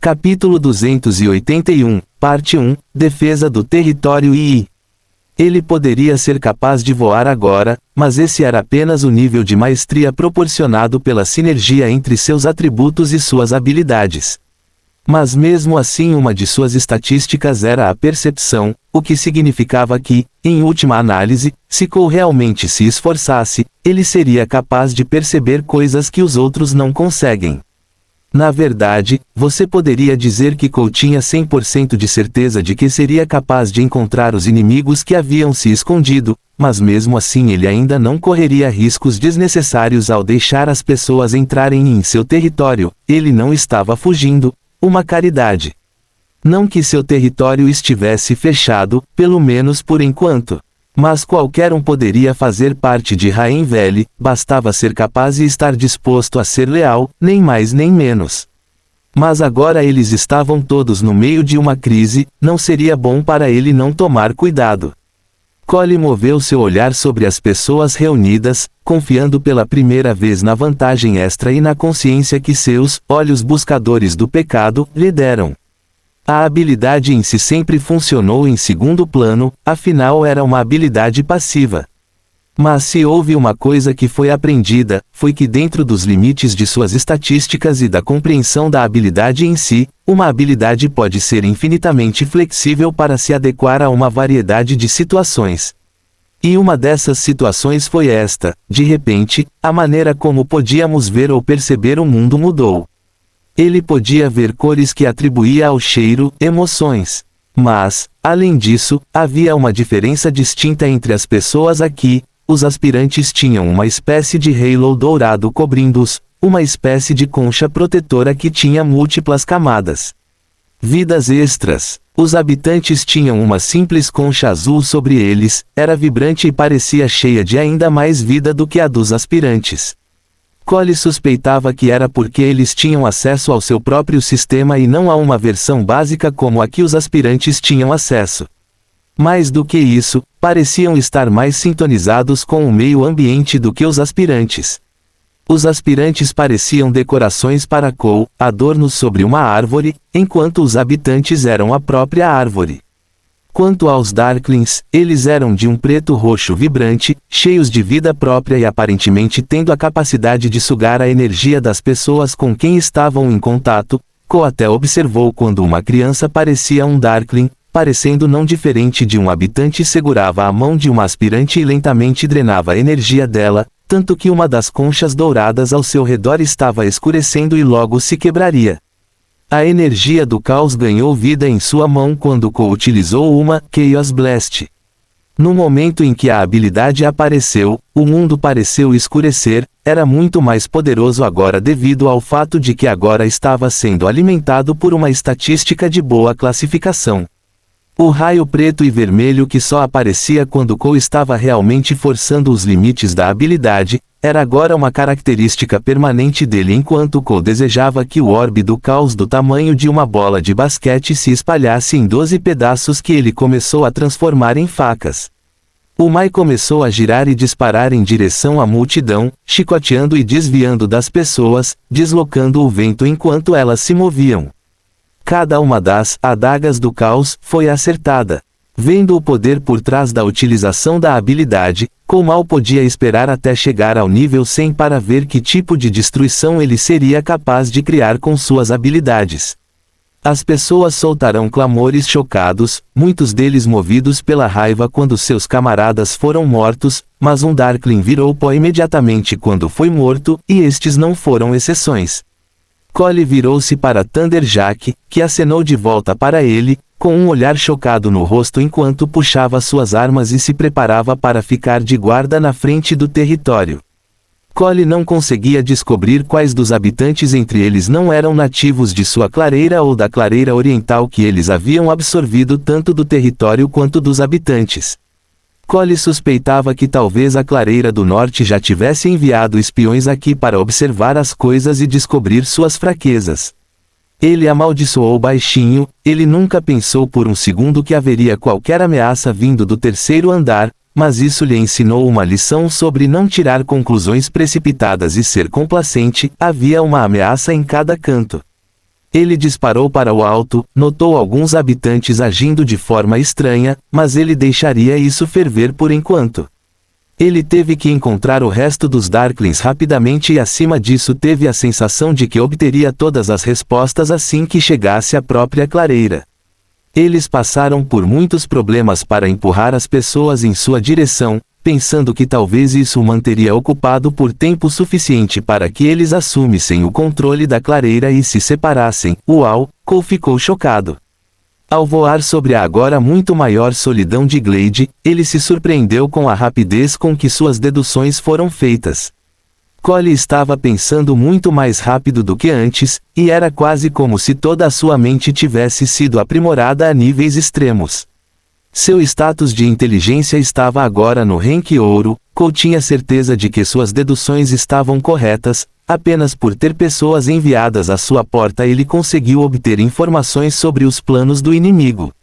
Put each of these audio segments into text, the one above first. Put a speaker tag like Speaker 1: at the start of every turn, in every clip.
Speaker 1: Capítulo 281, Parte 1, Defesa do Território II. Ele poderia ser capaz de voar agora, mas esse era apenas o nível de maestria proporcionado pela sinergia entre seus atributos e suas habilidades. Mas mesmo assim uma de suas estatísticas era a percepção, o que significava que, em última análise, se Cole realmente se esforçasse, ele seria capaz de perceber coisas que os outros não conseguem. Na verdade, você poderia dizer que Cole tinha 100% de certeza de que seria capaz de encontrar os inimigos que haviam se escondido, mas mesmo assim ele ainda não correria riscos desnecessários ao deixar as pessoas entrarem em seu território. Ele não estava fugindo, uma caridade. Não que seu território estivesse fechado, pelo menos por enquanto. Mas qualquer um poderia fazer parte de Rain Valley, bastava ser capaz e estar disposto a ser leal, nem mais nem menos. Mas agora eles estavam todos no meio de uma crise, não seria bom para ele não tomar cuidado. Cole moveu seu olhar sobre as pessoas reunidas, confiando pela primeira vez na vantagem extra e na consciência que seus olhos buscadores do pecado lhe deram. A habilidade em si sempre funcionou em segundo plano, afinal era uma habilidade passiva. Mas se houve uma coisa que foi aprendida, foi que dentro dos limites de suas estatísticas e da compreensão da habilidade em si, uma habilidade pode ser infinitamente flexível para se adequar a uma variedade de situações. E uma dessas situações foi esta: de repente, a maneira como podíamos ver ou perceber o mundo mudou. Ele podia ver cores que atribuía ao cheiro, emoções. Mas, além disso, havia uma diferença distinta entre as pessoas aqui. Os aspirantes tinham uma espécie de halo dourado cobrindo-os, uma espécie de concha protetora que tinha múltiplas camadas. Vidas extras. Os habitantes tinham uma simples concha azul sobre eles, era vibrante e parecia cheia de ainda mais vida do que a dos aspirantes. Cole suspeitava que era porque eles tinham acesso ao seu próprio sistema e não a uma versão básica como a que os aspirantes tinham acesso. Mais do que isso, pareciam estar mais sintonizados com o meio ambiente do que os aspirantes. Os aspirantes pareciam decorações para Cole, adornos sobre uma árvore, enquanto os habitantes eram a própria árvore. Quanto aos Darklings, eles eram de um preto-roxo vibrante, cheios de vida própria e aparentemente tendo a capacidade de sugar a energia das pessoas com quem estavam em contato. Cole até observou quando uma criança parecia um Darkling, parecendo não diferente de um habitante, segurava a mão de uma aspirante e lentamente drenava a energia dela, tanto que uma das conchas douradas ao seu redor estava escurecendo e logo se quebraria. A energia do caos ganhou vida em sua mão quando Cole utilizou uma Chaos Blast. No momento em que a habilidade apareceu, o mundo pareceu escurecer, era muito mais poderoso agora devido ao fato de que agora estava sendo alimentado por uma estatística de boa classificação. O raio preto e vermelho que só aparecia quando Cole estava realmente forçando os limites da habilidade, era agora uma característica permanente dele enquanto Cole desejava que o orbe do caos do tamanho de uma bola de basquete se espalhasse em 12 pedaços que ele começou a transformar em facas. O Mai começou a girar e disparar em direção à multidão, chicoteando e desviando das pessoas, deslocando o vento enquanto elas se moviam. Cada uma das adagas do caos foi acertada. Vendo o poder por trás da utilização da habilidade, Cole mal podia esperar até chegar ao nível 100 para ver que tipo de destruição ele seria capaz de criar com suas habilidades. As pessoas soltaram clamores chocados, muitos deles movidos pela raiva quando seus camaradas foram mortos, mas um Darkling virou pó imediatamente quando foi morto, e estes não foram exceções. Cole virou-se para Thunderjack, que acenou de volta para ele, com um olhar chocado no rosto enquanto puxava suas armas e se preparava para ficar de guarda na frente do território. Cole não conseguia descobrir quais dos habitantes entre eles não eram nativos de sua clareira ou da clareira oriental que eles haviam absorvido tanto do território quanto dos habitantes. Cole suspeitava que talvez a clareira do norte já tivesse enviado espiões aqui para observar as coisas e descobrir suas fraquezas. Ele amaldiçoou baixinho, ele nunca pensou por um segundo que haveria qualquer ameaça vindo do terceiro andar, mas isso lhe ensinou uma lição sobre não tirar conclusões precipitadas e ser complacente. Havia uma ameaça em cada canto. Ele disparou para o alto, notou alguns habitantes agindo de forma estranha, mas ele deixaria isso ferver por enquanto. Ele teve que encontrar o resto dos Darklings rapidamente e acima disso teve a sensação de que obteria todas as respostas assim que chegasse à própria clareira. Eles passaram por muitos problemas para empurrar as pessoas em sua direção, pensando que talvez isso o manteria ocupado por tempo suficiente para que eles assumissem o controle da clareira e se separassem. Uau, Cole ficou chocado. Ao voar sobre a agora muito maior solidão de Glade, ele se surpreendeu com a rapidez com que suas deduções foram feitas. Cole estava pensando muito mais rápido do que antes, e era quase como se toda a sua mente tivesse sido aprimorada a níveis extremos. Seu status de inteligência estava agora no rank ouro. Cole tinha certeza de que suas deduções estavam corretas, apenas por ter pessoas enviadas à sua porta ele conseguiu obter informações sobre os planos do inimigo.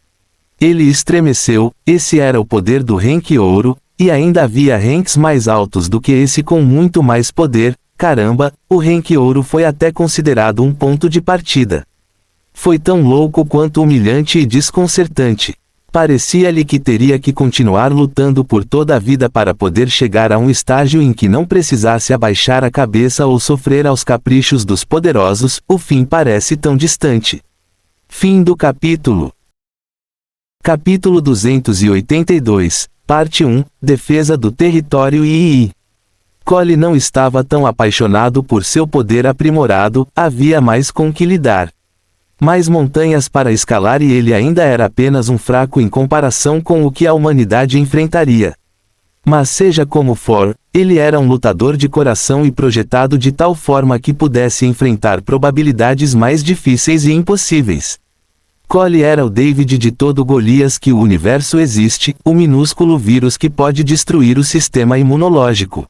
Speaker 1: Ele estremeceu, esse era o poder do rank ouro, e ainda havia ranks mais altos do que esse com muito mais poder. Caramba, o rank ouro foi até considerado um ponto de partida. Foi tão louco quanto humilhante e desconcertante. Parecia-lhe que teria que continuar lutando por toda a vida para poder chegar a um estágio em que não precisasse abaixar a cabeça ou sofrer aos caprichos dos poderosos. O fim parece tão distante. Fim do capítulo. Capítulo 282, Parte 1, Defesa do Território II. Cole não estava tão apaixonado por seu poder aprimorado, havia mais com que lidar. Mais montanhas para escalar e ele ainda era apenas um fraco em comparação com o que a humanidade enfrentaria. Mas seja como for, ele era um lutador de coração e projetado de tal forma que pudesse enfrentar probabilidades mais difíceis e impossíveis. Cole era o David de todo Golias que o universo existe, o minúsculo vírus que pode destruir o sistema imunológico.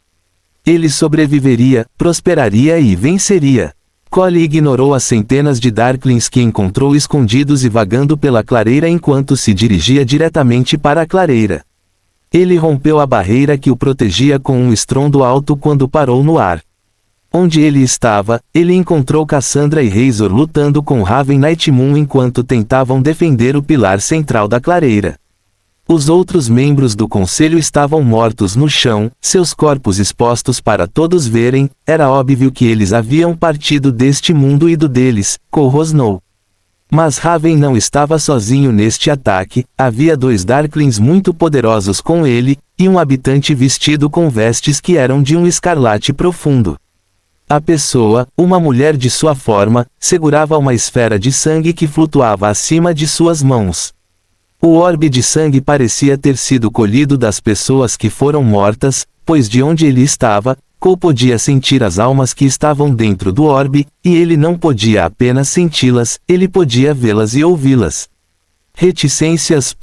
Speaker 1: Ele sobreviveria, prosperaria e venceria. Cole ignorou as centenas de Darklings que encontrou escondidos e vagando pela clareira enquanto se dirigia diretamente para a clareira. Ele rompeu a barreira que o protegia com um estrondo alto quando parou no ar. Onde ele estava, ele encontrou Cassandra e Razor lutando com Raven Nightmoon enquanto tentavam defender o pilar central da clareira. Os outros membros do conselho estavam mortos no chão, seus corpos expostos para todos verem. Era óbvio que eles haviam partido deste mundo e do deles, Cole rosnou. Mas Raven não estava sozinho neste ataque, havia 2 Darklings muito poderosos com ele, e um habitante vestido com vestes que eram de um escarlate profundo. A pessoa, uma mulher de sua forma, segurava uma esfera de sangue que flutuava acima de suas mãos. O orbe de sangue parecia ter sido colhido das pessoas que foram mortas, pois de onde ele estava, Cole podia sentir as almas que estavam dentro do orbe, e ele não podia apenas senti-las, ele podia vê-las e ouvi-las. Reticências.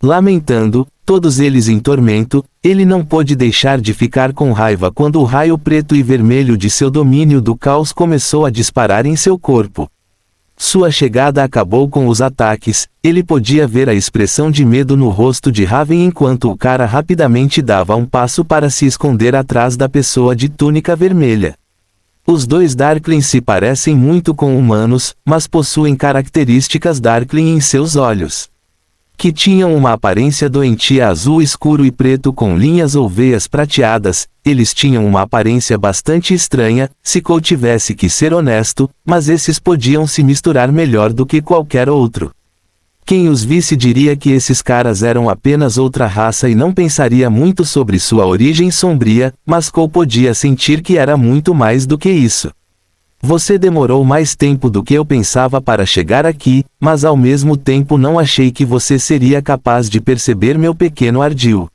Speaker 1: Lamentando, todos eles em tormento, ele não pôde deixar de ficar com raiva quando o raio preto e vermelho de seu domínio do caos começou a disparar em seu corpo. Sua chegada acabou com os ataques, ele podia ver a expressão de medo no rosto de Raven enquanto o cara rapidamente dava um passo para se esconder atrás da pessoa de túnica vermelha. Os 2 Darklings se parecem muito com humanos, mas possuem características Darkling em seus olhos. Que tinham uma aparência doentia azul escuro e preto com linhas ou veias prateadas. Eles tinham uma aparência bastante estranha, se Cole tivesse que ser honesto, mas esses podiam se misturar melhor do que qualquer outro. Quem os visse diria que esses caras eram apenas outra raça e não pensaria muito sobre sua origem sombria, mas Cole podia sentir que era muito mais do que isso. Você demorou mais tempo do que eu pensava para chegar aqui, mas ao mesmo tempo não achei que você seria capaz de perceber meu pequeno ardil.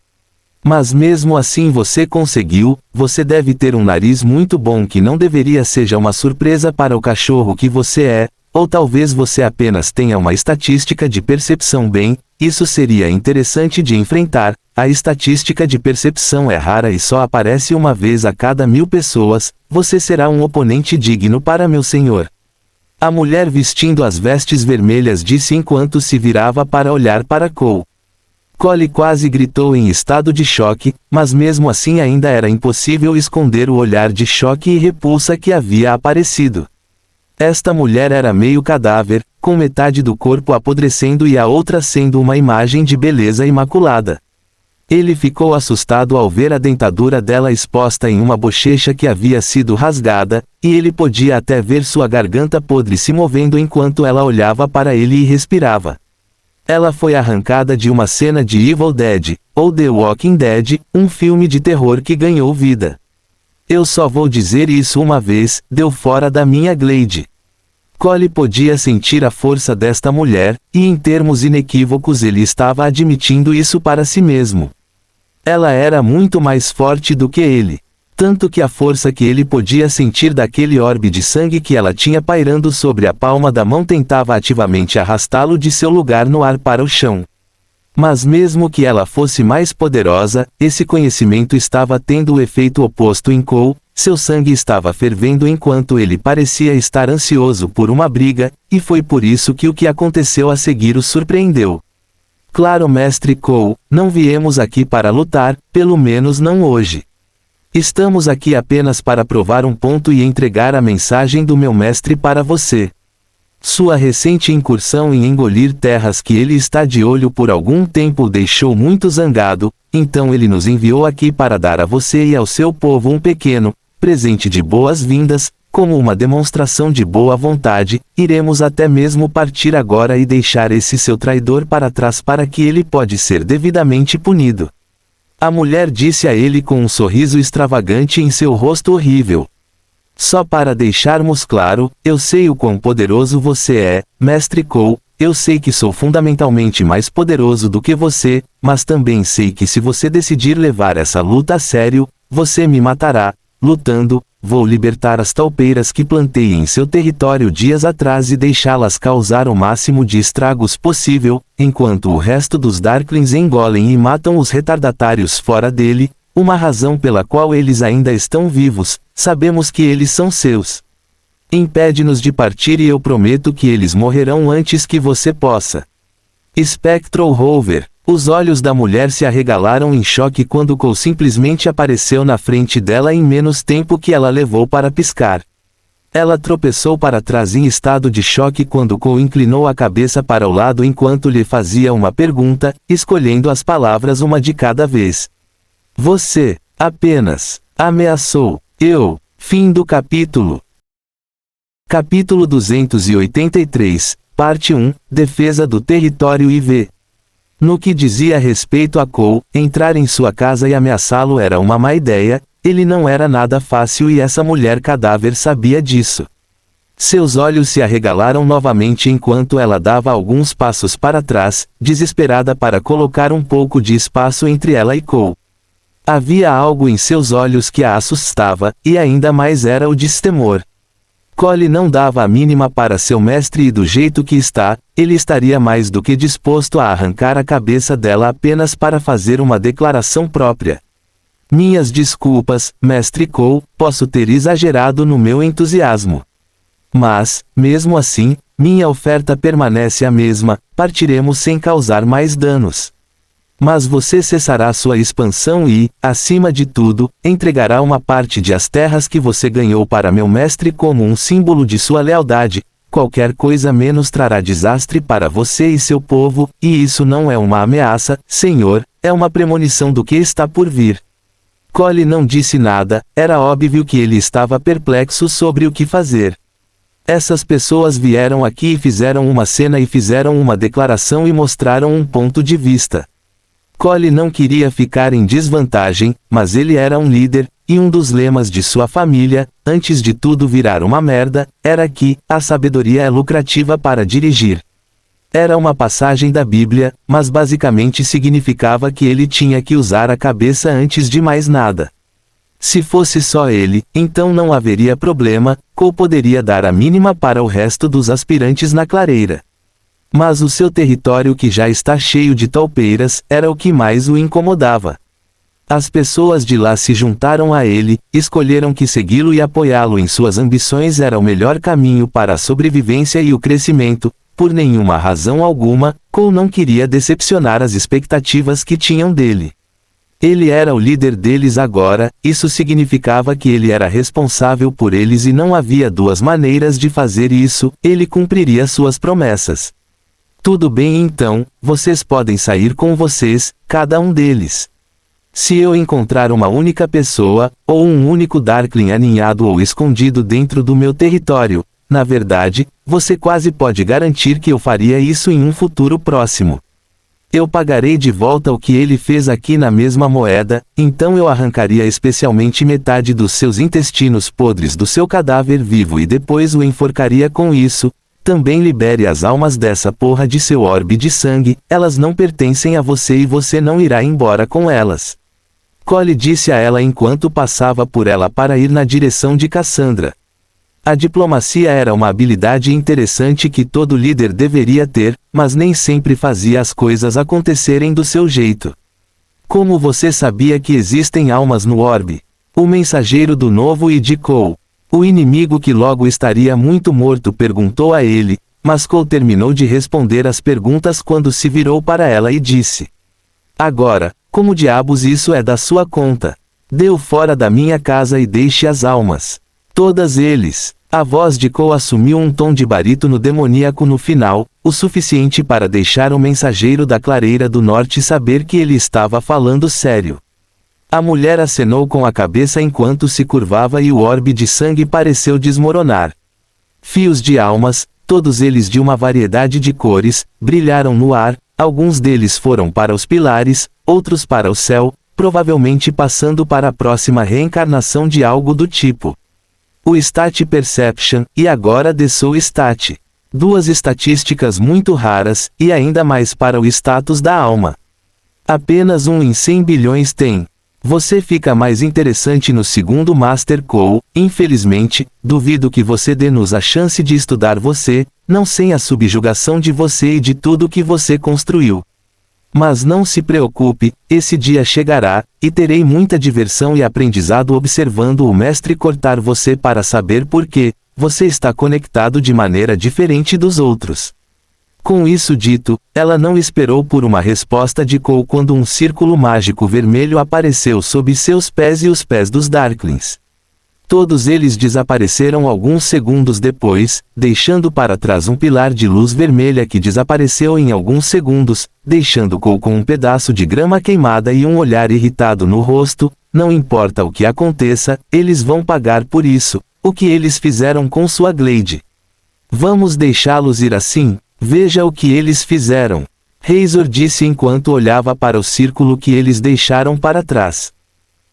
Speaker 1: Mas mesmo assim você conseguiu. Você deve ter um nariz muito bom que não deveria seja uma surpresa para o cachorro que você é, ou talvez você apenas tenha uma estatística de percepção bem, isso seria interessante de enfrentar. A estatística de percepção é rara e só aparece uma vez a cada 1000 pessoas, você será um oponente digno para meu senhor. A mulher vestindo as vestes vermelhas disse enquanto se virava para olhar para Cole. Cole quase gritou em estado de choque, mas mesmo assim ainda era impossível esconder o olhar de choque e repulsa que havia aparecido. Esta mulher era meio cadáver, com metade do corpo apodrecendo e a outra sendo uma imagem de beleza imaculada. Ele ficou assustado ao ver a dentadura dela exposta em uma bochecha que havia sido rasgada, e ele podia até ver sua garganta podre se movendo enquanto ela olhava para ele e respirava. Ela foi arrancada de uma cena de Evil Dead, ou The Walking Dead, um filme de terror que ganhou vida. Eu só vou dizer isso uma vez, deu fora da minha glade. Cole podia sentir a força desta mulher, e em termos inequívocos ele estava admitindo isso para si mesmo. Ela era muito mais forte do que ele. Tanto que a força que ele podia sentir daquele orbe de sangue que ela tinha pairando sobre a palma da mão tentava ativamente arrastá-lo de seu lugar no ar para o chão. Mas mesmo que ela fosse mais poderosa, esse conhecimento estava tendo o efeito oposto em Cole. Seu sangue estava fervendo enquanto ele parecia estar ansioso por uma briga, e foi por isso que o que aconteceu a seguir o surpreendeu. Claro, mestre Cole, não viemos aqui para lutar, pelo menos não hoje. Estamos aqui apenas para provar um ponto e entregar a mensagem do meu mestre para você. Sua recente incursão em engolir terras que ele está de olho por algum tempo o deixou muito zangado, então ele nos enviou aqui para dar a você e ao seu povo um pequeno presente de boas-vindas, como uma demonstração de boa vontade. Iremos até mesmo partir agora e deixar esse seu traidor para trás para que ele pode ser devidamente punido. A mulher disse a ele com um sorriso extravagante em seu rosto horrível. Só para deixarmos claro, eu sei o quão poderoso você é, mestre Cole, eu sei que sou fundamentalmente mais poderoso do que você, mas também sei que se você decidir levar essa luta a sério, você me matará. Lutando, vou libertar as talpeiras que plantei em seu território dias atrás e deixá-las causar o máximo de estragos possível, enquanto o resto dos Darklings engolem e matam os retardatários fora dele, uma razão pela qual eles ainda estão vivos, sabemos que eles são seus. Impede-nos de partir e eu prometo que eles morrerão antes que você possa. Spectral Rover. Os olhos da mulher se arregalaram em choque quando Cole simplesmente apareceu na frente dela em menos tempo que ela levou para piscar. Ela tropeçou para trás em estado de choque quando Cole inclinou a cabeça para o lado enquanto lhe fazia uma pergunta, escolhendo as palavras uma de cada vez. Você, apenas, ameaçou, eu. Fim do capítulo. Capítulo 283, Parte 1, Defesa do Território IV. No que dizia respeito a Cole, entrar em sua casa e ameaçá-lo era uma má ideia, ele não era nada fácil e essa mulher cadáver sabia disso. Seus olhos se arregalaram novamente enquanto ela dava alguns passos para trás, desesperada para colocar um pouco de espaço entre ela e Cole. Havia algo em seus olhos que a assustava, e ainda mais era o destemor. Cole não dava a mínima para seu mestre e do jeito que está, ele estaria mais do que disposto a arrancar a cabeça dela apenas para fazer uma declaração própria. Minhas desculpas, mestre Cole, posso ter exagerado no meu entusiasmo. Mas, mesmo assim, minha oferta permanece a mesma, partiremos sem causar mais danos. Mas você cessará sua expansão e, acima de tudo, entregará uma parte de as terras que você ganhou para meu mestre como um símbolo de sua lealdade. Qualquer coisa menos trará desastre para você e seu povo, e isso não é uma ameaça, senhor, é uma premonição do que está por vir. Cole não disse nada, era óbvio que ele estava perplexo sobre o que fazer. Essas pessoas vieram aqui e fizeram uma cena e fizeram uma declaração e mostraram um ponto de vista. Cole não queria ficar em desvantagem, mas ele era um líder, e um dos lemas de sua família, antes de tudo virar uma merda, era que a sabedoria é lucrativa para dirigir. Era uma passagem da Bíblia, mas basicamente significava que ele tinha que usar a cabeça antes de mais nada. Se fosse só ele, então não haveria problema, Cole poderia dar a mínima para o resto dos aspirantes na clareira. Mas o seu território que já está cheio de talpeiras, era o que mais o incomodava. As pessoas de lá se juntaram a ele, escolheram que segui-lo e apoiá-lo em suas ambições era o melhor caminho para a sobrevivência e o crescimento. Por nenhuma razão alguma, Cole não queria decepcionar as expectativas que tinham dele. Ele era o líder deles agora, isso significava que ele era responsável por eles e não havia duas maneiras de fazer isso, ele cumpriria suas promessas. Tudo bem então, vocês podem sair com vocês, cada um deles. Se eu encontrar uma única pessoa, ou um único Darkling aninhado ou escondido dentro do meu território, na verdade, você quase pode garantir que eu faria isso em um futuro próximo. Eu pagarei de volta o que ele fez aqui na mesma moeda, então eu arrancaria especialmente metade dos seus intestinos podres do seu cadáver vivo e depois o enforcaria com isso. Também libere as almas dessa porra de seu orbe de sangue, elas não pertencem a você e você não irá embora com elas. Cole disse a ela enquanto passava por ela para ir na direção de Cassandra. A diplomacia era uma habilidade interessante que todo líder deveria ter, mas nem sempre fazia as coisas acontecerem do seu jeito. Como você sabia que existem almas no orbe? O mensageiro do novo e de Cole. O inimigo que logo estaria muito morto perguntou a ele, mas Cole terminou de responder as perguntas quando se virou para ela e disse: Agora, como diabos isso é da sua conta? Dê-o fora da minha casa e deixe as almas. Todas eles. A voz de Cole assumiu um tom de barítono demoníaco no final, o suficiente para deixar o mensageiro da clareira do norte saber que ele estava falando sério. A mulher acenou com a cabeça enquanto se curvava e o orbe de sangue pareceu desmoronar. Fios de almas, todos eles de uma variedade de cores, brilharam no ar, alguns deles foram para os pilares, outros para o céu, provavelmente passando para a próxima reencarnação de algo do tipo. O Stat Perception, e agora The Soul Stat. Duas estatísticas muito raras, e ainda mais para o status da alma. Apenas 1 em 100 bilhões tem. Você fica mais interessante no segundo Master Cole, infelizmente, duvido que você dê-nos a chance de estudar você, não sem a subjugação de você e de tudo que você construiu. Mas não se preocupe, esse dia chegará, e terei muita diversão e aprendizado observando o mestre cortar você para saber por que você está conectado de maneira diferente dos outros. Com isso dito, ela não esperou por uma resposta de Cole quando um círculo mágico vermelho apareceu sob seus pés e os pés dos Darklings. Todos eles desapareceram alguns segundos depois, deixando para trás um pilar de luz vermelha que desapareceu em alguns segundos, deixando Cole com um pedaço de grama queimada e um olhar irritado no rosto. Não importa o que aconteça, eles vão pagar por isso, o que eles fizeram com sua Glade. Vamos deixá-los ir assim? Veja o que eles fizeram. Razor disse enquanto olhava para o círculo que eles deixaram para trás.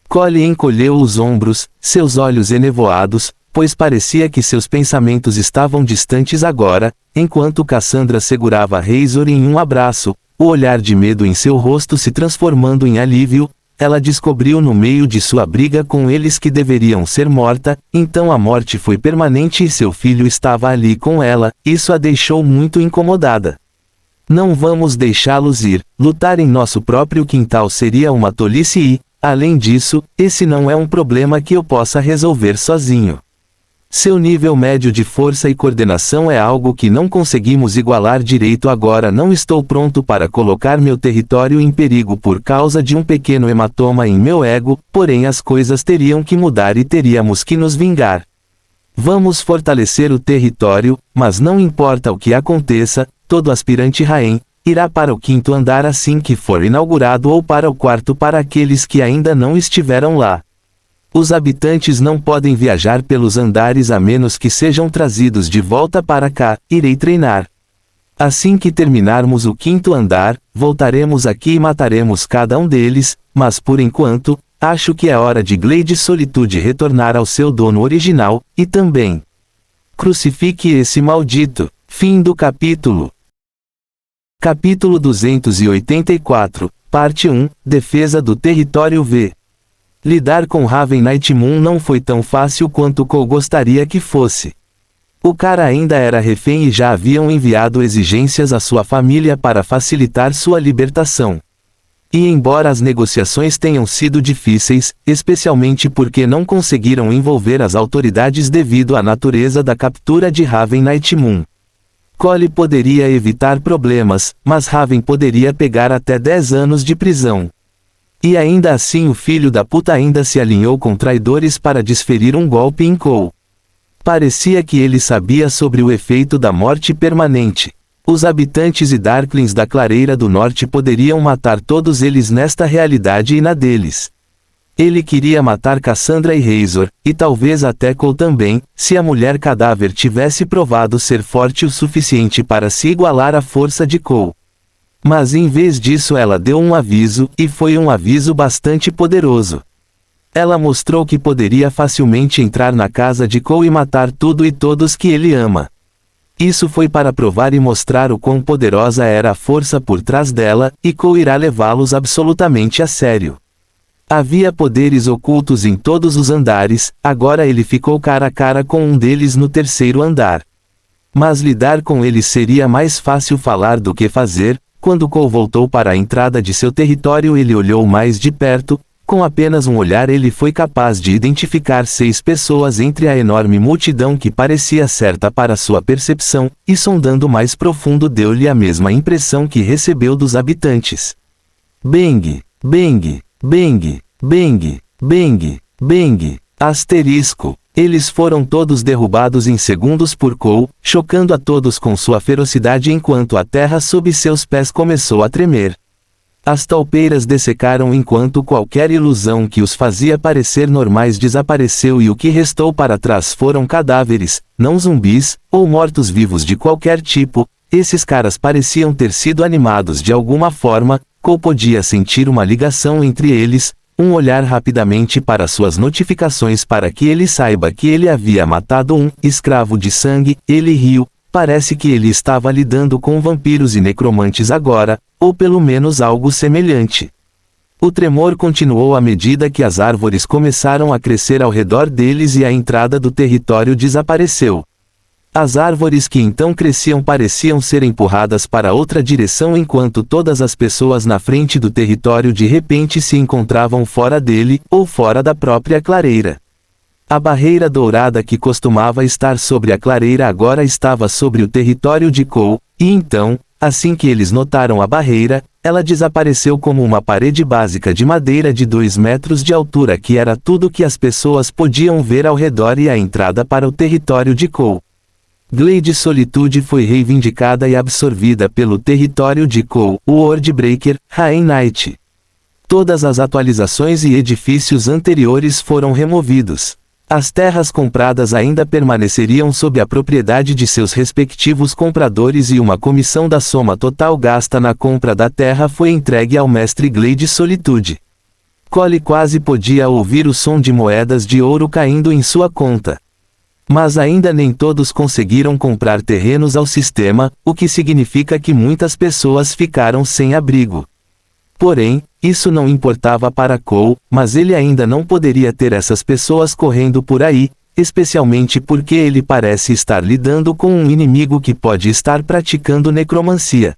Speaker 1: Cole encolheu os ombros, seus olhos enevoados, pois parecia que seus pensamentos estavam distantes agora, enquanto Cassandra segurava Razor em um abraço, o olhar de medo em seu rosto se transformando em alívio. Ela descobriu no meio de sua briga com eles que deveriam ser morta, então a morte foi permanente e seu filho estava ali com ela, isso a deixou muito incomodada. Não vamos deixá-los ir, lutar em nosso próprio quintal seria uma tolice e, além disso, esse não é um problema que eu possa resolver sozinho. Seu nível médio de força e coordenação é algo que não conseguimos igualar direito agora. Não estou pronto para colocar meu território em perigo por causa de um pequeno hematoma em meu ego, porém as coisas teriam que mudar e teríamos que nos vingar. Vamos fortalecer o território, mas não importa o que aconteça, todo aspirante Raen irá para o 5º andar assim que for inaugurado ou para o 4º para aqueles que ainda não estiveram lá. Os habitantes não podem viajar pelos andares a menos que sejam trazidos de volta para cá. Irei treinar. Assim que terminarmos o 5º andar, voltaremos aqui e mataremos cada um deles, mas por enquanto, acho que é hora de Glade Solitude retornar ao seu dono original, e também crucifique esse maldito. Fim do capítulo. Capítulo 284, Parte 1, Defesa do Território V. Lidar com Raven Nightmoon não foi tão fácil quanto Cole gostaria que fosse. O cara ainda era refém e já haviam enviado exigências à sua família para facilitar sua libertação. E embora as negociações tenham sido difíceis, especialmente porque não conseguiram envolver as autoridades devido à natureza da captura de Raven Nightmoon, Cole poderia evitar problemas, mas Raven poderia pegar até 10 anos de prisão. E ainda assim o filho da puta ainda se alinhou com traidores para desferir um golpe em Cole. Parecia que ele sabia sobre o efeito da morte permanente. Os habitantes e Darklings da Clareira do Norte poderiam matar todos eles nesta realidade e na deles. Ele queria matar Cassandra e Razor, e talvez até Cole também, se a mulher cadáver tivesse provado ser forte o suficiente para se igualar à força de Cole. Mas em vez disso ela deu um aviso, e foi um aviso bastante poderoso. Ela mostrou que poderia facilmente entrar na casa de Cole e matar tudo e todos que ele ama. Isso foi para provar e mostrar o quão poderosa era a força por trás dela, e Cole irá levá-los absolutamente a sério. Havia poderes ocultos em todos os andares, agora ele ficou cara a cara com um deles no terceiro andar. Mas lidar com eles seria mais fácil falar do que fazer. Quando Cole voltou para a entrada de seu território ele olhou mais de perto. Com apenas um olhar ele foi capaz de identificar 6 pessoas entre a enorme multidão que parecia certa para sua percepção, e sondando mais profundo deu-lhe a mesma impressão que recebeu dos habitantes. Bang, bang, bang, bang, bang, bang, asterisco. Eles foram todos derrubados em segundos por Cole, chocando a todos com sua ferocidade enquanto a terra sob seus pés começou a tremer. As toupeiras dessecaram enquanto qualquer ilusão que os fazia parecer normais desapareceu e o que restou para trás foram cadáveres, não zumbis, ou mortos-vivos de qualquer tipo. Esses caras pareciam ter sido animados de alguma forma. Cole podia sentir uma ligação entre eles. Um olhar rapidamente para suas notificações para que ele saiba que ele havia matado um escravo de sangue. Ele riu. Parece que ele estava lidando com vampiros e necromantes agora, ou pelo menos algo semelhante. O tremor continuou à medida que as árvores começaram a crescer ao redor deles e a entrada do território desapareceu. As árvores que então cresciam pareciam ser empurradas para outra direção enquanto todas as pessoas na frente do território de repente se encontravam fora dele, ou fora da própria clareira. A barreira dourada que costumava estar sobre a clareira agora estava sobre o território de Cole, e então, assim que eles notaram a barreira, ela desapareceu como uma parede básica de madeira de 2 metros de altura que era tudo que as pessoas podiam ver ao redor e a entrada para o território de Cole. Glade Solitude foi reivindicada e absorvida pelo território de Cole, o Wordbreaker, Rain Knight. Todas as atualizações e edifícios anteriores foram removidos. As terras compradas ainda permaneceriam sob a propriedade de seus respectivos compradores e uma comissão da soma total gasta na compra da terra foi entregue ao mestre Glade Solitude. Cole quase podia ouvir o som de moedas de ouro caindo em sua conta. Mas ainda nem todos conseguiram comprar terrenos ao sistema, o que significa que muitas pessoas ficaram sem abrigo. Porém, isso não importava para Cole, mas ele ainda não poderia ter essas pessoas correndo por aí, especialmente porque ele parece estar lidando com um inimigo que pode estar praticando necromancia.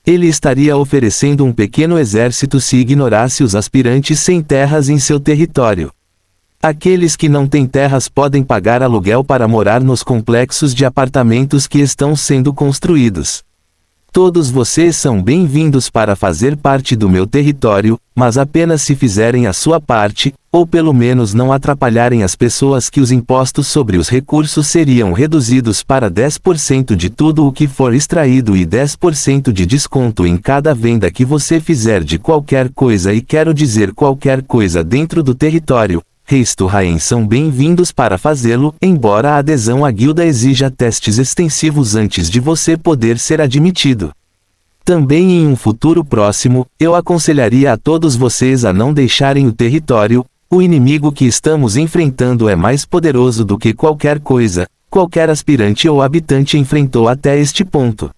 Speaker 1: Ele estaria oferecendo um pequeno exército se ignorasse os aspirantes sem terras em seu território. Aqueles que não têm terras podem pagar aluguel para morar nos complexos de apartamentos que estão sendo construídos. Todos vocês são bem-vindos para fazer parte do meu território, mas apenas se fizerem a sua parte, ou pelo menos não atrapalharem as pessoas que os impostos sobre os recursos seriam reduzidos para 10% de tudo o que for extraído e 10% de desconto em cada venda que você fizer de qualquer coisa, e quero dizer qualquer coisa dentro do território. Resto Rain são bem-vindos para fazê-lo, embora a adesão à guilda exija testes extensivos antes de você poder ser admitido. Também em um futuro próximo, eu aconselharia a todos vocês a não deixarem o território. O inimigo que estamos enfrentando é mais poderoso do que qualquer coisa, qualquer aspirante ou habitante enfrentou até este ponto.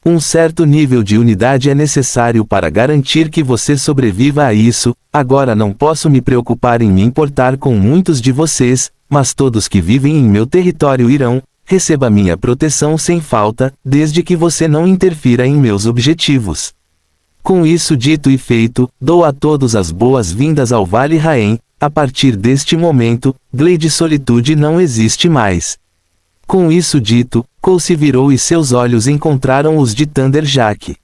Speaker 1: Um certo nível de unidade é necessário para garantir que você sobreviva a isso. Agora não posso me preocupar em me importar com muitos de vocês, mas todos que vivem em meu território irão. Receba minha proteção sem falta, desde que você não interfira em meus objetivos. Com isso dito e feito, dou a todos as boas-vindas ao Vale Rain. A partir deste momento, Glade Solitude não existe mais. Com isso dito, Cole se virou e seus olhos encontraram os de Thunderjack.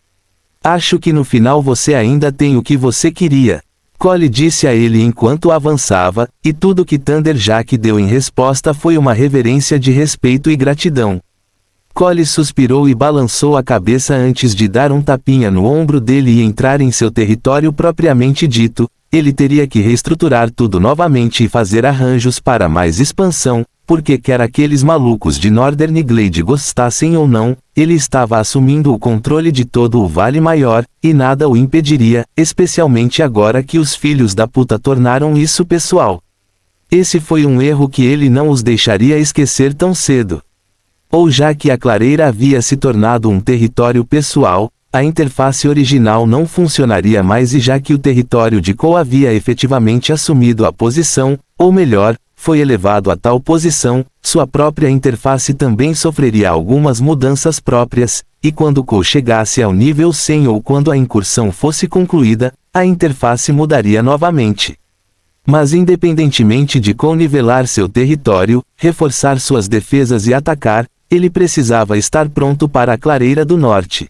Speaker 1: Acho que no final você ainda tem o que você queria. Cole disse a ele enquanto avançava, e tudo que Thunderjack deu em resposta foi uma reverência de respeito e gratidão. Cole suspirou e balançou a cabeça antes de dar um tapinha no ombro dele e entrar em seu território propriamente dito. Ele teria que reestruturar tudo novamente e fazer arranjos para mais expansão, porque quer aqueles malucos de Northern Glade gostassem ou não, ele estava assumindo o controle de todo o Vale Maior, e nada o impediria, especialmente agora que os filhos da puta tornaram isso pessoal. Esse foi um erro que ele não os deixaria esquecer tão cedo. Ou já que a clareira havia se tornado um território pessoal, a interface original não funcionaria mais e já que o território de Cole havia efetivamente assumido a posição, ou melhor, foi elevado a tal posição, sua própria interface também sofreria algumas mudanças próprias, e quando Cole chegasse ao nível 100 ou quando a incursão fosse concluída, a interface mudaria novamente. Mas independentemente de Cole nivelar seu território, reforçar suas defesas e atacar, ele precisava estar pronto para a Clareira do Norte.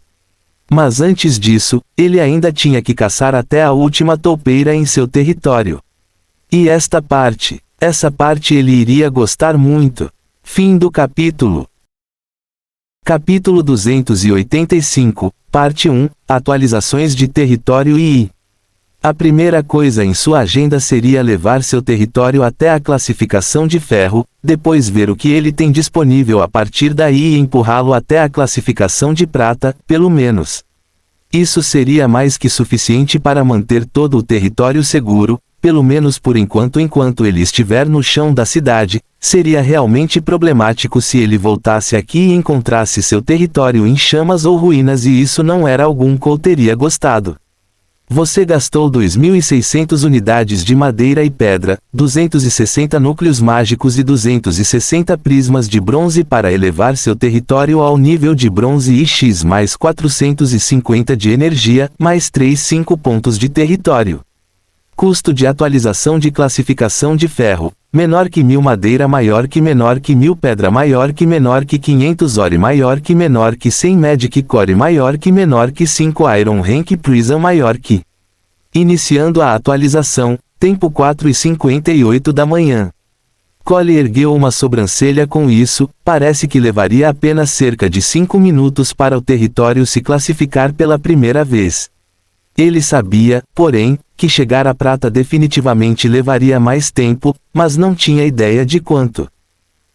Speaker 1: Mas antes disso, ele ainda tinha que caçar até a última toupeira em seu território. E essa parte ele iria gostar muito. Fim do capítulo. Capítulo 285, Parte 1, Atualizações de Território II. A primeira coisa em sua agenda seria levar seu território até a classificação de ferro, depois ver o que ele tem disponível a partir daí e empurrá-lo até a classificação de prata, pelo menos. Isso seria mais que suficiente para manter todo o território seguro, pelo menos por enquanto ele estiver no chão da cidade. Seria realmente problemático se ele voltasse aqui e encontrasse seu território em chamas ou ruínas e isso não era algum que Cole teria gostado. Você gastou 2.600 unidades de madeira e pedra, 260 núcleos mágicos e 260 prismas de bronze para elevar seu território ao nível de bronze e X mais 450 de energia, mais 5 pontos de território. Custo de atualização de classificação de ferro, menor que 1000 madeira maior que menor que 1000 pedra maior que menor que 500 ore maior que menor que 100 magic core maior que menor que 5 iron rank prism maior que. Iniciando a atualização, tempo 4h58 da manhã. Cole ergueu uma sobrancelha com isso, parece que levaria apenas cerca de 5 minutos para o território se classificar pela primeira vez. Ele sabia, porém, que chegar à prata definitivamente levaria mais tempo, mas não tinha ideia de quanto.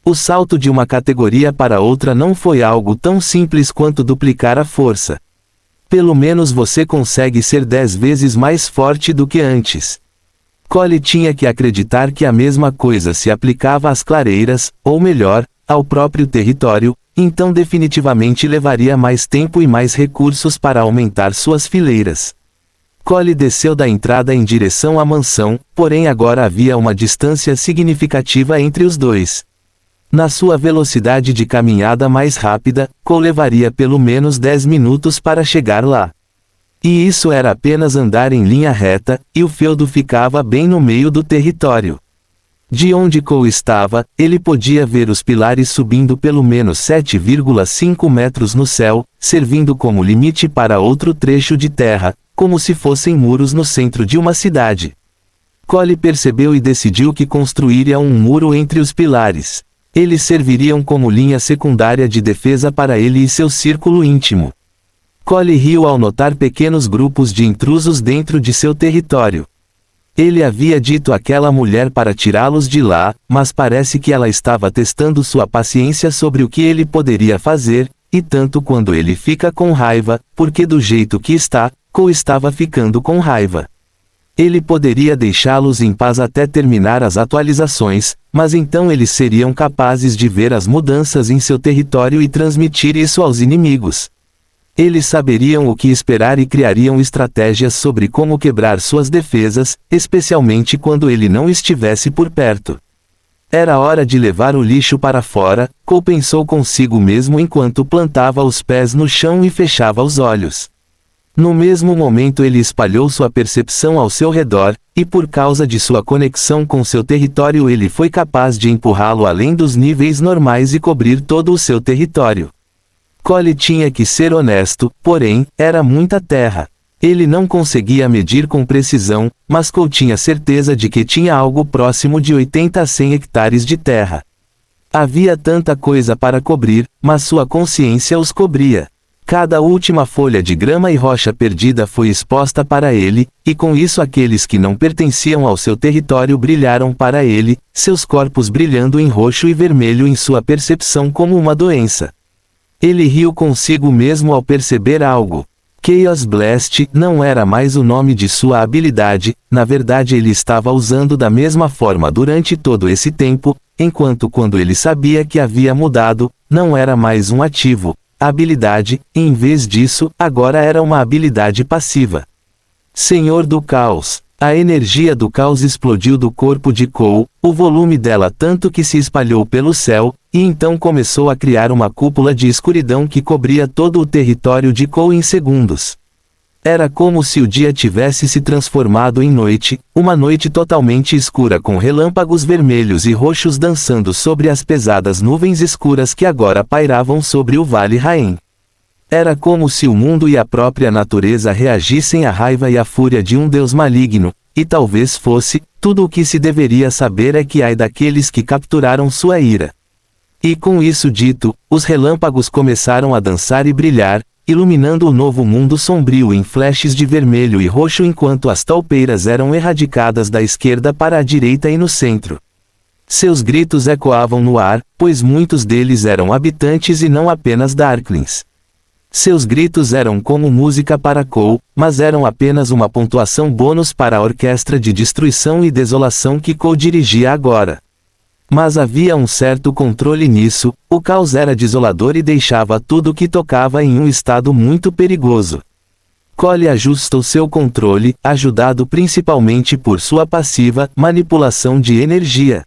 Speaker 1: O salto de uma categoria para outra não foi algo tão simples quanto duplicar a força. Pelo menos você consegue ser 10 vezes mais forte do que antes. Cole tinha que acreditar que a mesma coisa se aplicava às clareiras, ou melhor, ao próprio território, então definitivamente levaria mais tempo e mais recursos para aumentar suas fileiras. Cole desceu da entrada em direção à mansão, porém agora havia uma distância significativa entre os dois. Na sua velocidade de caminhada mais rápida, Cole levaria pelo menos 10 minutos para chegar lá. E isso era apenas andar em linha reta, e o feudo ficava bem no meio do território. De onde Cole estava, ele podia ver os pilares subindo pelo menos 7,5 metros no céu, servindo como limite para outro trecho de terra, como se fossem muros no centro de uma cidade. Cole percebeu e decidiu que construiria um muro entre os pilares. Eles serviriam como linha secundária de defesa para ele e seu círculo íntimo. Cole riu ao notar pequenos grupos de intrusos dentro de seu território. Ele havia dito àquela mulher para tirá-los de lá, mas parece que ela estava testando sua paciência sobre o que ele poderia fazer, e tanto quando ele fica com raiva, porque do jeito que está, Cole estava ficando com raiva. Ele poderia deixá-los em paz até terminar as atualizações, mas então eles seriam capazes de ver as mudanças em seu território e transmitir isso aos inimigos. Eles saberiam o que esperar e criariam estratégias sobre como quebrar suas defesas, especialmente quando ele não estivesse por perto. Era hora de levar o lixo para fora, Cole pensou consigo mesmo enquanto plantava os pés no chão e fechava os olhos. No mesmo momento ele espalhou sua percepção ao seu redor, e por causa de sua conexão com seu território ele foi capaz de empurrá-lo além dos níveis normais e cobrir todo o seu território. Cole tinha que ser honesto, porém, era muita terra. Ele não conseguia medir com precisão, mas Cole tinha certeza de que tinha algo próximo de 80 a 100 hectares de terra. Havia tanta coisa para cobrir, mas sua consciência os cobria. Cada última folha de grama e rocha perdida foi exposta para ele, e com isso aqueles que não pertenciam ao seu território brilharam para ele, seus corpos brilhando em roxo e vermelho em sua percepção como uma doença. Ele riu consigo mesmo ao perceber algo. Chaos Blast não era mais o nome de sua habilidade, na verdade ele estava usando da mesma forma durante todo esse tempo, enquanto quando ele sabia que havia mudado, não era mais um ativo, habilidade, e em vez disso, agora era uma habilidade passiva. Senhor do Caos. A energia do caos explodiu do corpo de Cole, o volume dela tanto que se espalhou pelo céu, e então começou a criar uma cúpula de escuridão que cobria todo o território de Cole em segundos. Era como se o dia tivesse se transformado em noite, uma noite totalmente escura com relâmpagos vermelhos e roxos dançando sobre as pesadas nuvens escuras que agora pairavam sobre o Vale Rain. Era como se o mundo e a própria natureza reagissem à raiva e à fúria de um deus maligno, e talvez fosse, tudo o que se deveria saber é que ai daqueles que capturaram sua ira. E com isso dito, os relâmpagos começaram a dançar e brilhar, iluminando o novo mundo sombrio em flashes de vermelho e roxo enquanto as toupeiras eram erradicadas da esquerda para a direita e no centro. Seus gritos ecoavam no ar, pois muitos deles eram habitantes e não apenas Darklings. Seus gritos eram como música para Cole, mas eram apenas uma pontuação bônus para a orquestra de destruição e desolação que Cole dirigia agora. Mas havia um certo controle nisso, o caos era desolador e deixava tudo que tocava em um estado muito perigoso. Cole ajustou seu controle, ajudado principalmente por sua passiva manipulação de energia.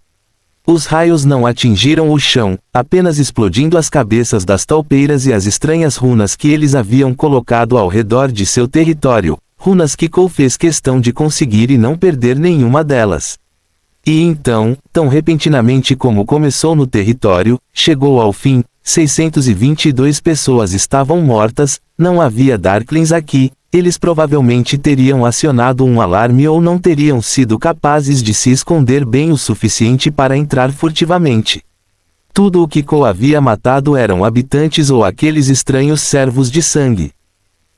Speaker 1: Os raios não atingiram o chão, apenas explodindo as cabeças das toupeiras e as estranhas runas que eles haviam colocado ao redor de seu território, runas que Cole fez questão de conseguir e não perder nenhuma delas. E então, tão repentinamente como começou no território, chegou ao fim, 622 pessoas estavam mortas, não havia Darklings aqui, eles provavelmente teriam acionado um alarme ou não teriam sido capazes de se esconder bem o suficiente para entrar furtivamente. Tudo o que Cole havia matado eram habitantes ou aqueles estranhos servos de sangue.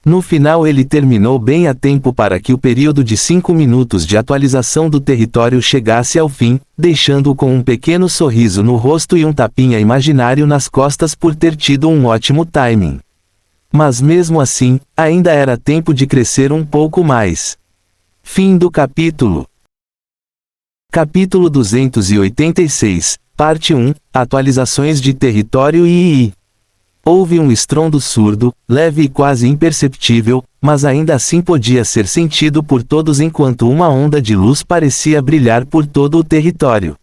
Speaker 1: No final ele terminou bem a tempo para que o período de 5 minutos de atualização do território chegasse ao fim, deixando-o com um pequeno sorriso no rosto e um tapinha imaginário nas costas por ter tido um ótimo timing. Mas mesmo assim, ainda era tempo de crescer um pouco mais. Fim do capítulo. Capítulo 286, Parte 1, Atualizações de Território e II. Houve um estrondo surdo, leve e quase imperceptível, mas ainda assim podia ser sentido por todos enquanto uma onda de luz parecia brilhar por todo o território.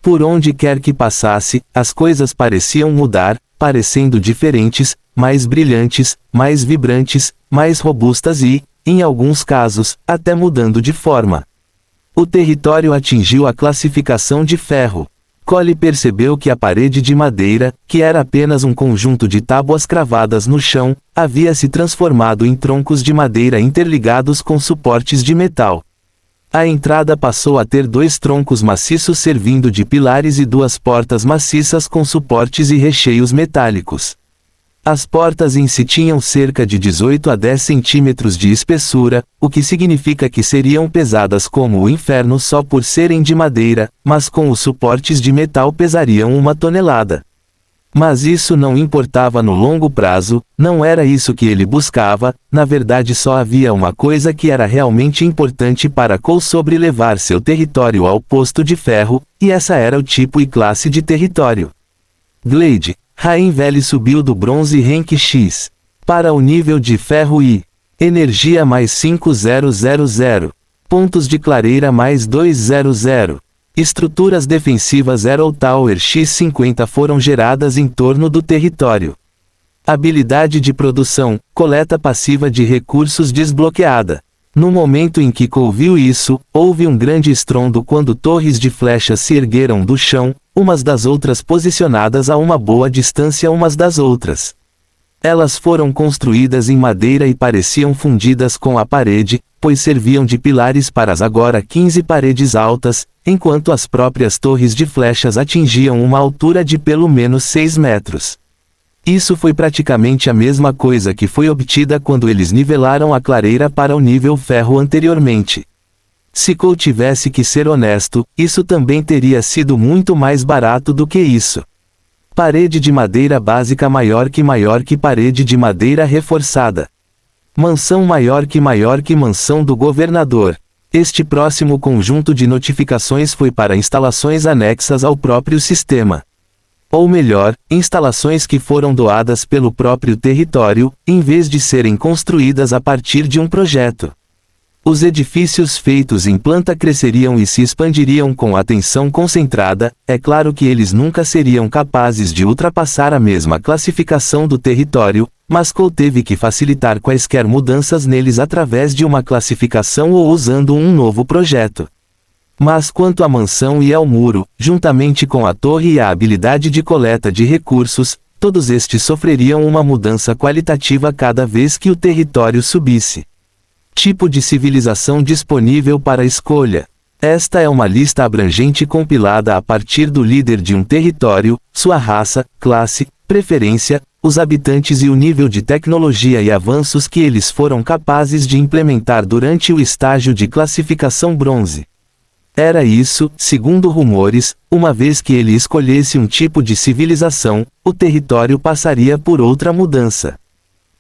Speaker 1: Por onde quer que passasse, as coisas pareciam mudar, parecendo diferentes, mais brilhantes, mais vibrantes, mais robustas e, em alguns casos, até mudando de forma. O território atingiu a classificação de ferro. Cole percebeu que a parede de madeira, que era apenas um conjunto de tábuas cravadas no chão, havia se transformado em troncos de madeira interligados com suportes de metal. A entrada passou a ter 2 troncos maciços servindo de pilares e 2 portas maciças com suportes e recheios metálicos. As portas em si tinham cerca de 18 a 10 centímetros de espessura, o que significa que seriam pesadas como o inferno só por serem de madeira, mas com os suportes de metal pesariam 1 tonelada. Mas isso não importava no longo prazo, não era isso que ele buscava, na verdade só havia uma coisa que era realmente importante para Cole sobre levar seu território ao posto de ferro, e essa era o tipo e classe de território. Glade. Rain Valley subiu do bronze rank X para o nível de ferro I. Energia mais 5000. Pontos de clareira mais 200. Estruturas defensivas Arrow Tower X50 foram geradas em torno do território. Habilidade de produção, coleta passiva de recursos desbloqueada. No momento em que Cole viu isso, houve um grande estrondo quando torres de flechas se ergueram do chão, umas das outras posicionadas a uma boa distância umas das outras. Elas foram construídas em madeira e pareciam fundidas com a parede, pois serviam de pilares para as agora 15 paredes altas, enquanto as próprias torres de flechas atingiam uma altura de pelo menos 6 metros. Isso foi praticamente a mesma coisa que foi obtida quando eles nivelaram a clareira para o nível ferro anteriormente. Se Cole tivesse que ser honesto, isso também teria sido muito mais barato do que isso. Parede de madeira básica maior que parede de madeira reforçada. Mansão maior que mansão do governador. Este próximo conjunto de notificações foi para instalações anexas ao próprio sistema. Ou melhor, instalações que foram doadas pelo próprio território, em vez de serem construídas a partir de um projeto. Os edifícios feitos em planta cresceriam e se expandiriam com atenção concentrada, é claro que eles nunca seriam capazes de ultrapassar a mesma classificação do território, mas Cole teve que facilitar quaisquer mudanças neles através de uma classificação ou usando um novo projeto. Mas quanto à mansão e ao muro, juntamente com a torre e a habilidade de coleta de recursos, todos estes sofreriam uma mudança qualitativa cada vez que o território subisse. Tipo de civilização disponível para escolha. Esta é uma lista abrangente compilada a partir do líder de um território, sua raça, classe, preferência, os habitantes e o nível de tecnologia e avanços que eles foram capazes de implementar durante o estágio de classificação bronze. Era isso, segundo rumores, uma vez que ele escolhesse um tipo de civilização, o território passaria por outra mudança.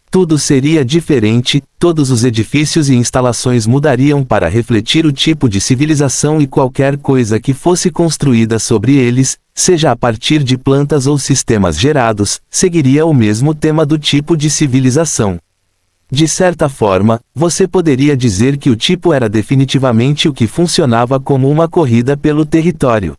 Speaker 1: Tudo seria diferente, todos os edifícios e instalações mudariam para refletir o tipo de civilização e qualquer coisa que fosse construída sobre eles, seja a partir de plantas ou sistemas gerados, seguiria o mesmo tema do tipo de civilização. De certa forma, você poderia dizer que o tipo era definitivamente o que funcionava como uma corrida pelo território.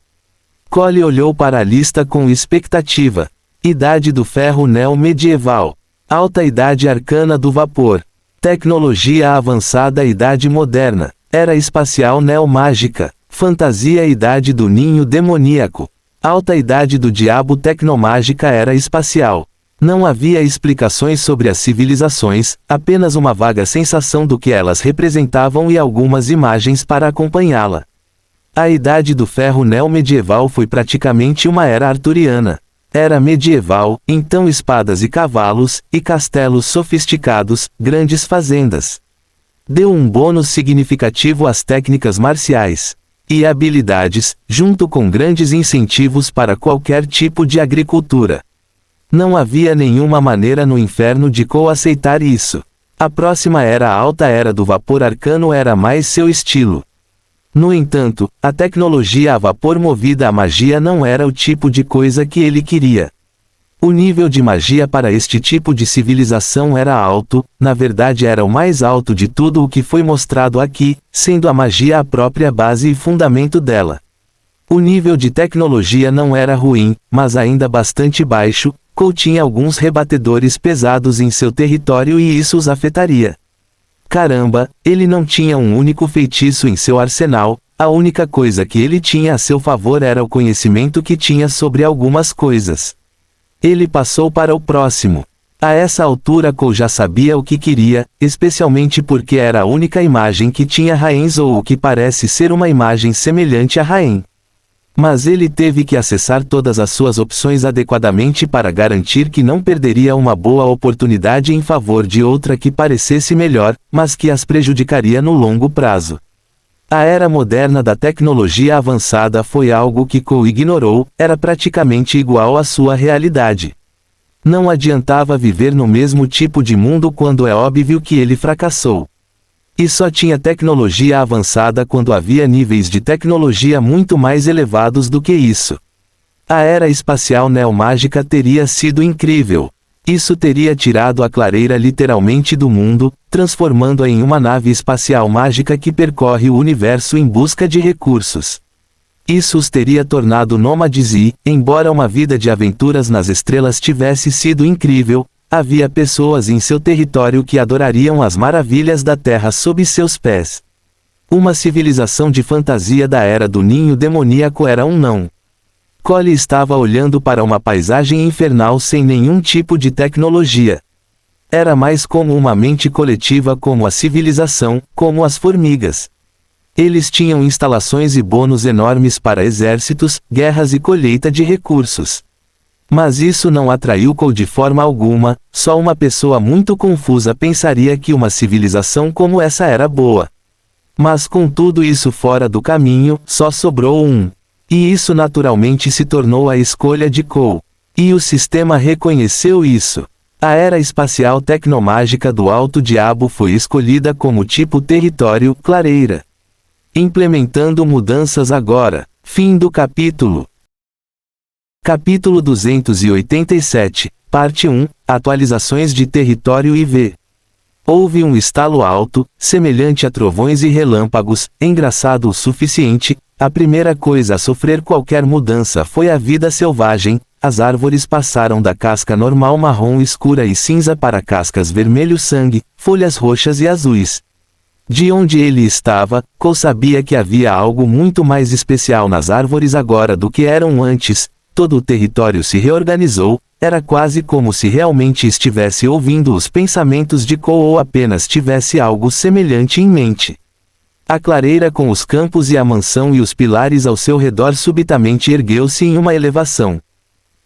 Speaker 1: Cole olhou para a lista com expectativa. Idade do Ferro Neo-Medieval. Alta Idade Arcana do Vapor. Tecnologia Avançada Idade Moderna. Era Espacial Neo-Mágica. Fantasia Idade do Ninho Demoníaco. Alta Idade do Diabo Tecnomágica Era Espacial. Não havia explicações sobre as civilizações, apenas uma vaga sensação do que elas representavam e algumas imagens para acompanhá-la. A Idade do Ferro Neo-Medieval foi praticamente uma era arturiana. Era medieval, então espadas e cavalos, e castelos sofisticados, grandes fazendas. Deu um bônus significativo às técnicas marciais e habilidades, junto com grandes incentivos para qualquer tipo de agricultura. Não havia nenhuma maneira no inferno de Cole aceitar isso. A próxima era a Alta Era do Vapor Arcano era mais seu estilo. No entanto, a tecnologia a vapor movida à magia não era o tipo de coisa que ele queria. O nível de magia para este tipo de civilização era alto, na verdade era o mais alto de tudo o que foi mostrado aqui, sendo a magia a própria base e fundamento dela. O nível de tecnologia não era ruim, mas ainda bastante baixo. Cole tinha alguns rebatedores pesados em seu território e isso os afetaria. Caramba, ele não tinha um único feitiço em seu arsenal, a única coisa que ele tinha a seu favor era o conhecimento que tinha sobre algumas coisas. Ele passou para o próximo. A essa altura Cole já sabia o que queria, especialmente porque era a única imagem que tinha Raens ou o que parece ser uma imagem semelhante a Raen. Mas ele teve que acessar todas as suas opções adequadamente para garantir que não perderia uma boa oportunidade em favor de outra que parecesse melhor, mas que as prejudicaria no longo prazo. A era moderna da tecnologia avançada foi algo que Cole ignorou, era praticamente igual à sua realidade. Não adiantava viver no mesmo tipo de mundo quando é óbvio que ele fracassou. E só tinha tecnologia avançada quando havia níveis de tecnologia muito mais elevados do que isso. A era espacial neomágica teria sido incrível. Isso teria tirado a clareira literalmente do mundo, transformando-a em uma nave espacial mágica que percorre o universo em busca de recursos. Isso os teria tornado nômades e, embora uma vida de aventuras nas estrelas tivesse sido incrível, havia pessoas em seu território que adorariam as maravilhas da Terra sob seus pés. Uma civilização de fantasia da era do ninho demoníaco era um não. Cole estava olhando para uma paisagem infernal sem nenhum tipo de tecnologia. Era mais como uma mente coletiva, como a civilização, como as formigas. Eles tinham instalações e bônus enormes para exércitos, guerras e colheita de recursos. Mas isso não atraiu Cole de forma alguma, só uma pessoa muito confusa pensaria que uma civilização como essa era boa. Mas com tudo isso fora do caminho, só sobrou um. E isso naturalmente se tornou a escolha de Cole. E o sistema reconheceu isso. A era espacial tecnomágica do Alto Diabo foi escolhida como tipo território clareira. Implementando mudanças agora. Fim do capítulo. Capítulo 287, Parte 1, Atualizações de território IV. Houve um estalo alto, semelhante a trovões e relâmpagos, engraçado o suficiente. A primeira coisa a sofrer qualquer mudança foi a vida selvagem. As árvores passaram da casca normal marrom escura e cinza para cascas vermelho sangue, folhas roxas e azuis. De onde ele estava, Cole sabia que havia algo muito mais especial nas árvores agora do que eram antes. Todo o território se reorganizou, era quase como se realmente estivesse ouvindo os pensamentos de Cole ou apenas tivesse algo semelhante em mente. A clareira com os campos e a mansão e os pilares ao seu redor subitamente ergueu-se em uma elevação.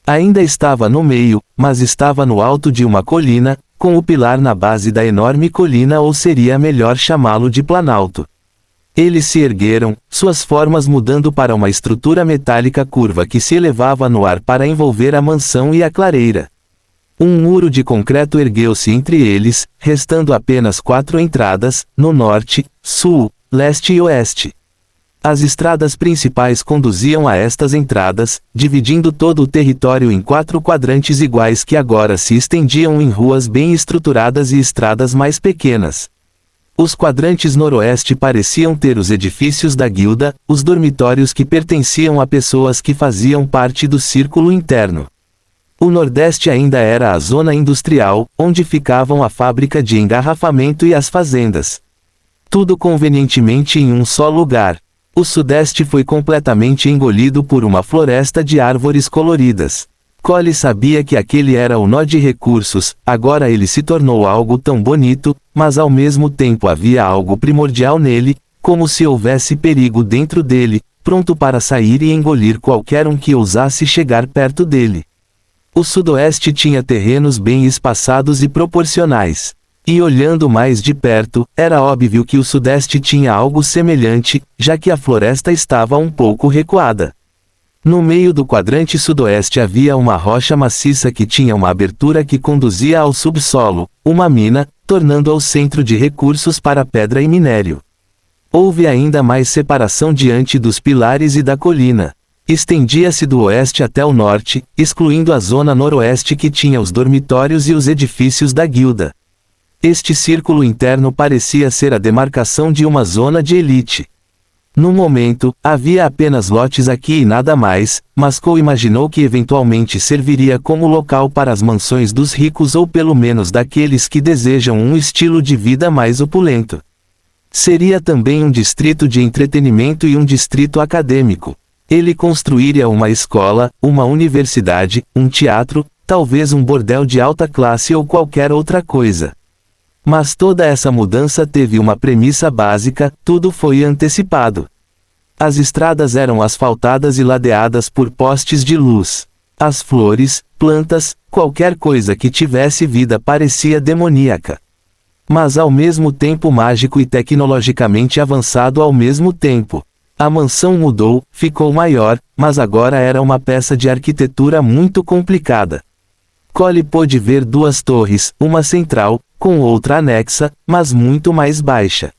Speaker 1: Ainda estava no meio, mas estava no alto de uma colina, com o pilar na base da enorme colina, ou seria melhor chamá-lo de planalto. Eles se ergueram, suas formas mudando para uma estrutura metálica curva que se elevava no ar para envolver a mansão e a clareira. Um muro de concreto ergueu-se entre eles, restando apenas 4 entradas, no norte, sul, leste e oeste. As estradas principais conduziam a estas entradas, dividindo todo o território em 4 quadrantes iguais que agora se estendiam em ruas bem estruturadas e estradas mais pequenas. Os quadrantes noroeste pareciam ter os edifícios da guilda, os dormitórios que pertenciam a pessoas que faziam parte do círculo interno. O nordeste ainda era a zona industrial, onde ficavam a fábrica de engarrafamento e as fazendas. Tudo convenientemente em um só lugar. O sudeste foi completamente engolido por uma floresta de árvores coloridas. Cole sabia que aquele era o nó de recursos, agora ele se tornou algo tão bonito, mas ao mesmo tempo havia algo primordial nele, como se houvesse perigo dentro dele, pronto para sair e engolir qualquer um que ousasse chegar perto dele. O sudoeste tinha terrenos bem espaçados e proporcionais. E olhando mais de perto, era óbvio que o sudeste tinha algo semelhante, já que a floresta estava um pouco recuada. No meio do quadrante sudoeste havia uma rocha maciça que tinha uma abertura que conduzia ao subsolo, uma mina, tornando-a o centro de recursos para pedra e minério. Houve ainda mais separação diante dos pilares e da colina. Estendia-se do oeste até o norte, excluindo a zona noroeste que tinha os dormitórios e os edifícios da guilda. Este círculo interno parecia ser a demarcação de uma zona de elite. No momento, havia apenas lotes aqui e nada mais, mas Cole imaginou que eventualmente serviria como local para as mansões dos ricos ou pelo menos daqueles que desejam um estilo de vida mais opulento. Seria também um distrito de entretenimento e um distrito acadêmico. Ele construiria uma escola, uma universidade, um teatro, talvez um bordel de alta classe ou qualquer outra coisa. Mas toda essa mudança teve uma premissa básica: tudo foi antecipado. As estradas eram asfaltadas e ladeadas por postes de luz. As flores, plantas, qualquer coisa que tivesse vida parecia demoníaca. Mas ao mesmo tempo mágico e tecnologicamente avançado ao mesmo tempo. A mansão mudou, ficou maior, mas agora era uma peça de arquitetura muito complicada. Cole pôde ver 2 torres, uma central, com outra anexa, mas muito mais baixa.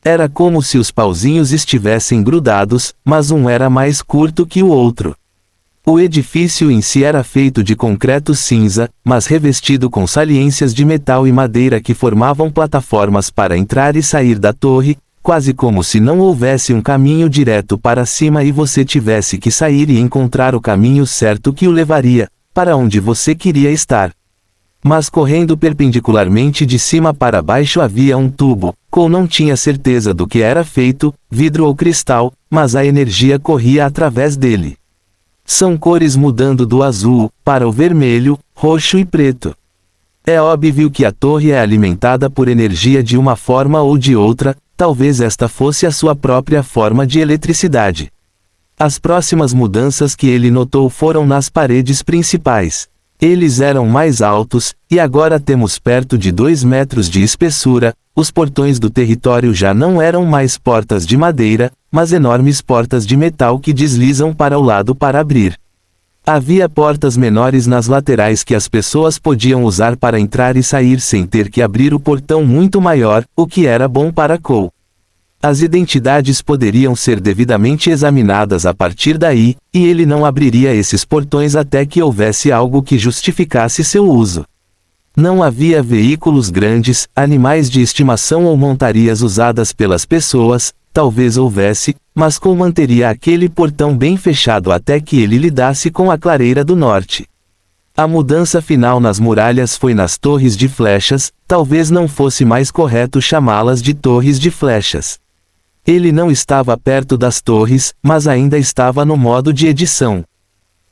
Speaker 1: Era como se os pauzinhos estivessem grudados, mas um era mais curto que o outro. O edifício em si era feito de concreto cinza, mas revestido com saliências de metal e madeira que formavam plataformas para entrar e sair da torre, quase como se não houvesse um caminho direto para cima e você tivesse que sair e encontrar o caminho certo que o levaria para onde você queria estar. Mas correndo perpendicularmente de cima para baixo havia um tubo. Cole não tinha certeza do que era feito, vidro ou cristal, mas a energia corria através dele. São cores mudando do azul para o vermelho, roxo e preto. É óbvio que a torre é alimentada por energia de uma forma ou de outra, talvez esta fosse a sua própria forma de eletricidade. As próximas mudanças que ele notou foram nas paredes principais. Eles eram mais altos, e agora temos perto de 2 metros de espessura. Os portões do território já não eram mais portas de madeira, mas enormes portas de metal que deslizam para o lado para abrir. Havia portas menores nas laterais que as pessoas podiam usar para entrar e sair sem ter que abrir o portão muito maior, o que era bom para Cole. As identidades poderiam ser devidamente examinadas a partir daí, e ele não abriria esses portões até que houvesse algo que justificasse seu uso. Não havia veículos grandes, animais de estimação ou montarias usadas pelas pessoas, talvez houvesse, mas Cole manteria aquele portão bem fechado até que ele lidasse com a clareira do norte. A mudança final nas muralhas foi nas torres de flechas, talvez não fosse mais correto chamá-las de torres de flechas. Ele não estava perto das torres, mas ainda estava no modo de edição.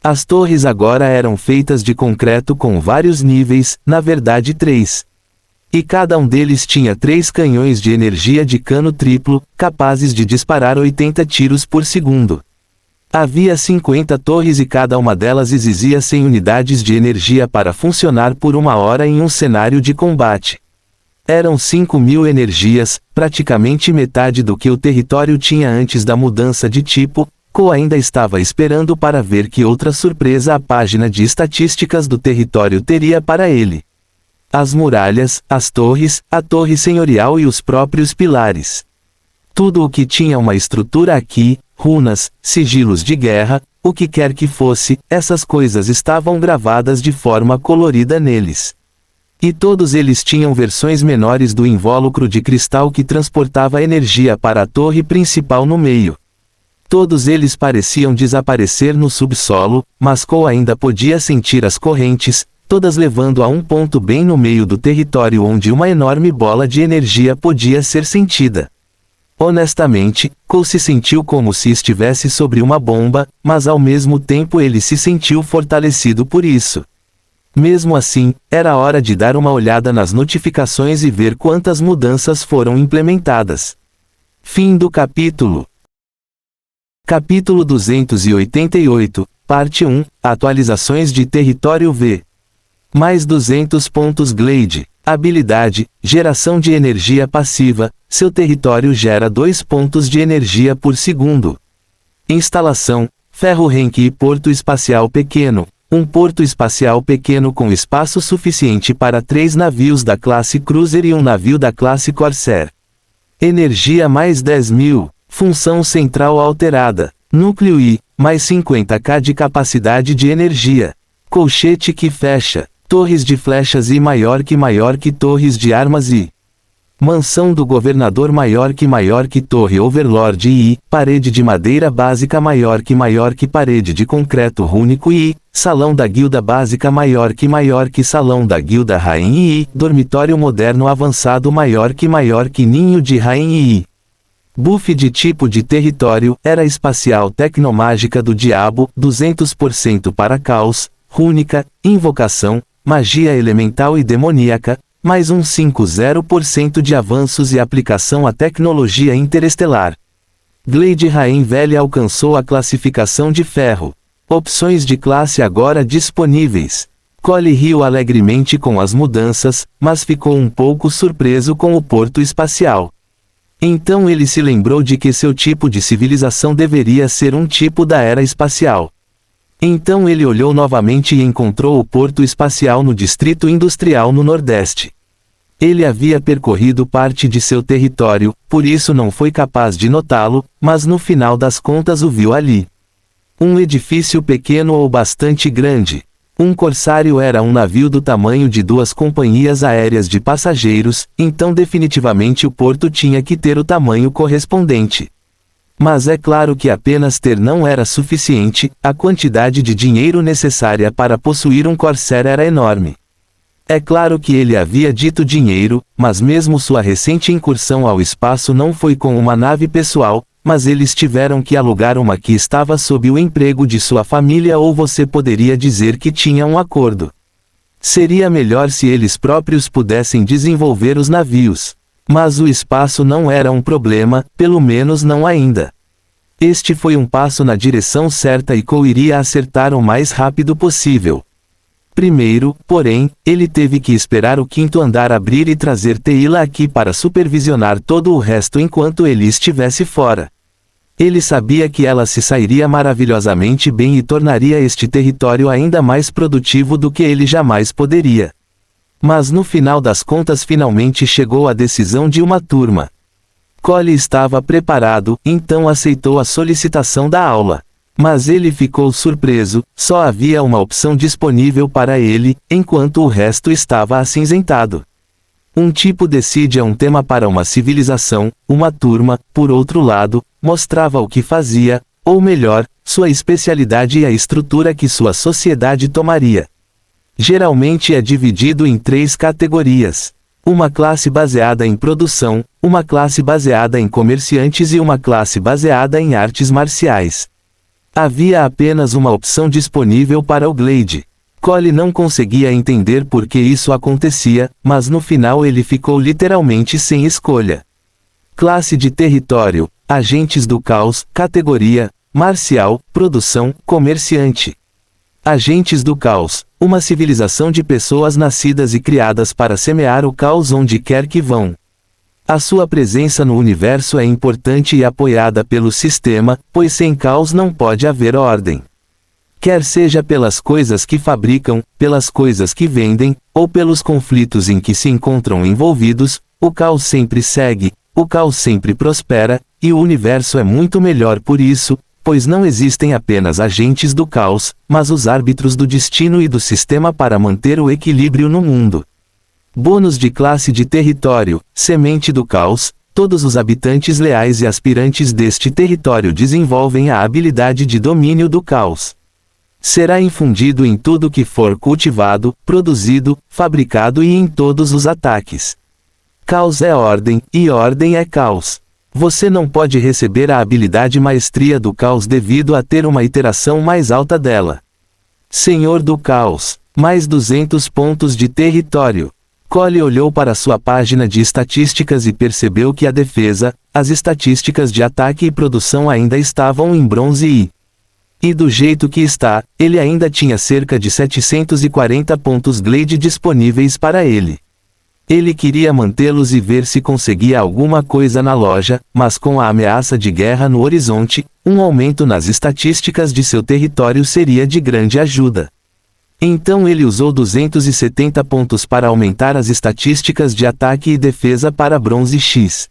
Speaker 1: As torres agora eram feitas de concreto com vários níveis, na verdade 3. E cada um deles tinha 3 canhões de energia de cano triplo, capazes de disparar 80 tiros por segundo. Havia 50 torres e cada uma delas exigia 100 unidades de energia para funcionar por 1 hora em um cenário de combate. Eram 5.000 energias, praticamente metade do que o território tinha antes da mudança de tipo. Cole ainda estava esperando para ver que outra surpresa a página de estatísticas do território teria para ele. As muralhas, as torres, a torre senhorial e os próprios pilares. Tudo o que tinha uma estrutura aqui, runas, sigilos de guerra, o que quer que fosse, essas coisas estavam gravadas de forma colorida neles. E todos eles tinham versões menores do invólucro de cristal que transportava energia para a torre principal no meio. Todos eles pareciam desaparecer no subsolo, mas Cole ainda podia sentir as correntes, todas levando a um ponto bem no meio do território onde uma enorme bola de energia podia ser sentida. Honestamente, Cole se sentiu como se estivesse sobre uma bomba, mas ao mesmo tempo ele se sentiu fortalecido por isso. Mesmo assim, era hora de dar uma olhada nas notificações e ver quantas mudanças foram implementadas. Fim do capítulo. Capítulo 288, Parte 1, Atualizações de Território V. Mais 200 pontos Glade. Habilidade, geração de energia passiva, seu território gera 2 pontos de energia por segundo. Instalação, ferro renque e porto espacial pequeno. Um porto espacial pequeno com espaço suficiente para 3 navios da classe Cruiser e um navio da classe Corsair. Energia mais 10.000. Função central alterada. Núcleo I, mais 50k de capacidade de energia. Colchete que fecha. Torres de flechas I maior que torres de armas I. Mansão do governador maior que torre Overlord I. Parede de madeira básica maior que parede de concreto rúnico I. Salão da guilda básica maior que salão da guilda rainha I. Dormitório moderno avançado maior que ninho de rainha I. Buff de tipo de território, era espacial tecnomágica do diabo, 200% para caos, rúnica, invocação, magia elemental e demoníaca, mais um 50% de avanços e aplicação à tecnologia interestelar. Glade Rain Velha alcançou a classificação de ferro. Opções de classe agora disponíveis. Cole riu alegremente com as mudanças, mas ficou um pouco surpreso com o porto espacial. Então ele se lembrou de que seu tipo de civilização deveria ser um tipo da era espacial. Então ele olhou novamente e encontrou o porto espacial no distrito industrial no Nordeste. Ele havia percorrido parte de seu território, por isso não foi capaz de notá-lo, mas no final das contas o viu ali. Um edifício pequeno ou bastante grande. Um corsário era um navio do tamanho de 2 companhias aéreas de passageiros, então definitivamente o porto tinha que ter o tamanho correspondente. Mas é claro que apenas ter não era suficiente, a quantidade de dinheiro necessária para possuir um Corsair era enorme. É claro que ele havia dito dinheiro, mas mesmo sua recente incursão ao espaço não foi com uma nave pessoal, mas eles tiveram que alugar uma que estava sob o emprego de sua família ou você poderia dizer que tinha um acordo. Seria melhor se eles próprios pudessem desenvolver os navios. Mas o espaço não era um problema, pelo menos não ainda. Este foi um passo na direção certa e Cole iria acertar o mais rápido possível. Primeiro, porém, ele teve que esperar o quinto andar abrir e trazer Teila aqui para supervisionar todo o resto enquanto ele estivesse fora. Ele sabia que ela se sairia maravilhosamente bem e tornaria este território ainda mais produtivo do que ele jamais poderia. Mas no final das contas finalmente chegou a decisão de uma turma. Cole estava preparado, então aceitou a solicitação da aula. Mas ele ficou surpreso, só havia uma opção disponível para ele, enquanto o resto estava acinzentado. Um tipo decide um tema para uma civilização, uma turma, por outro lado, mostrava o que fazia, ou melhor, sua especialidade e a estrutura que sua sociedade tomaria. Geralmente é dividido em 3 categorias. Uma classe baseada em produção, uma classe baseada em comerciantes e uma classe baseada em artes marciais. Havia apenas uma opção disponível para o Glade. Cole não conseguia entender por que isso acontecia, mas no final ele ficou literalmente sem escolha. Classe de território, agentes do caos, categoria, marcial, produção, comerciante. Agentes do caos, uma civilização de pessoas nascidas e criadas para semear o caos onde quer que vão. A sua presença no universo é importante e apoiada pelo sistema, pois sem caos não pode haver ordem. Quer seja pelas coisas que fabricam, pelas coisas que vendem, ou pelos conflitos em que se encontram envolvidos, o caos sempre segue, o caos sempre prospera, e o universo é muito melhor por isso, pois não existem apenas agentes do caos, mas os árbitros do destino e do sistema para manter o equilíbrio no mundo. Bônus de classe de território, semente do caos, todos os habitantes leais e aspirantes deste território desenvolvem a habilidade de domínio do caos. Será infundido em tudo que for cultivado, produzido, fabricado e em todos os ataques. Caos é ordem, e ordem é caos. Você não pode receber a habilidade maestria do caos devido a ter uma iteração mais alta dela. Senhor do caos, mais 200 pontos de território. Cole olhou para sua página de estatísticas e percebeu que a defesa, as estatísticas de ataque e produção ainda estavam em bronze e do jeito que está, ele ainda tinha cerca de 740 pontos Glade disponíveis para ele. Ele queria mantê-los e ver se conseguia alguma coisa na loja, mas com a ameaça de guerra no horizonte, um aumento nas estatísticas de seu território seria de grande ajuda. Então ele usou 270 pontos para aumentar as estatísticas de ataque e defesa para bronze X.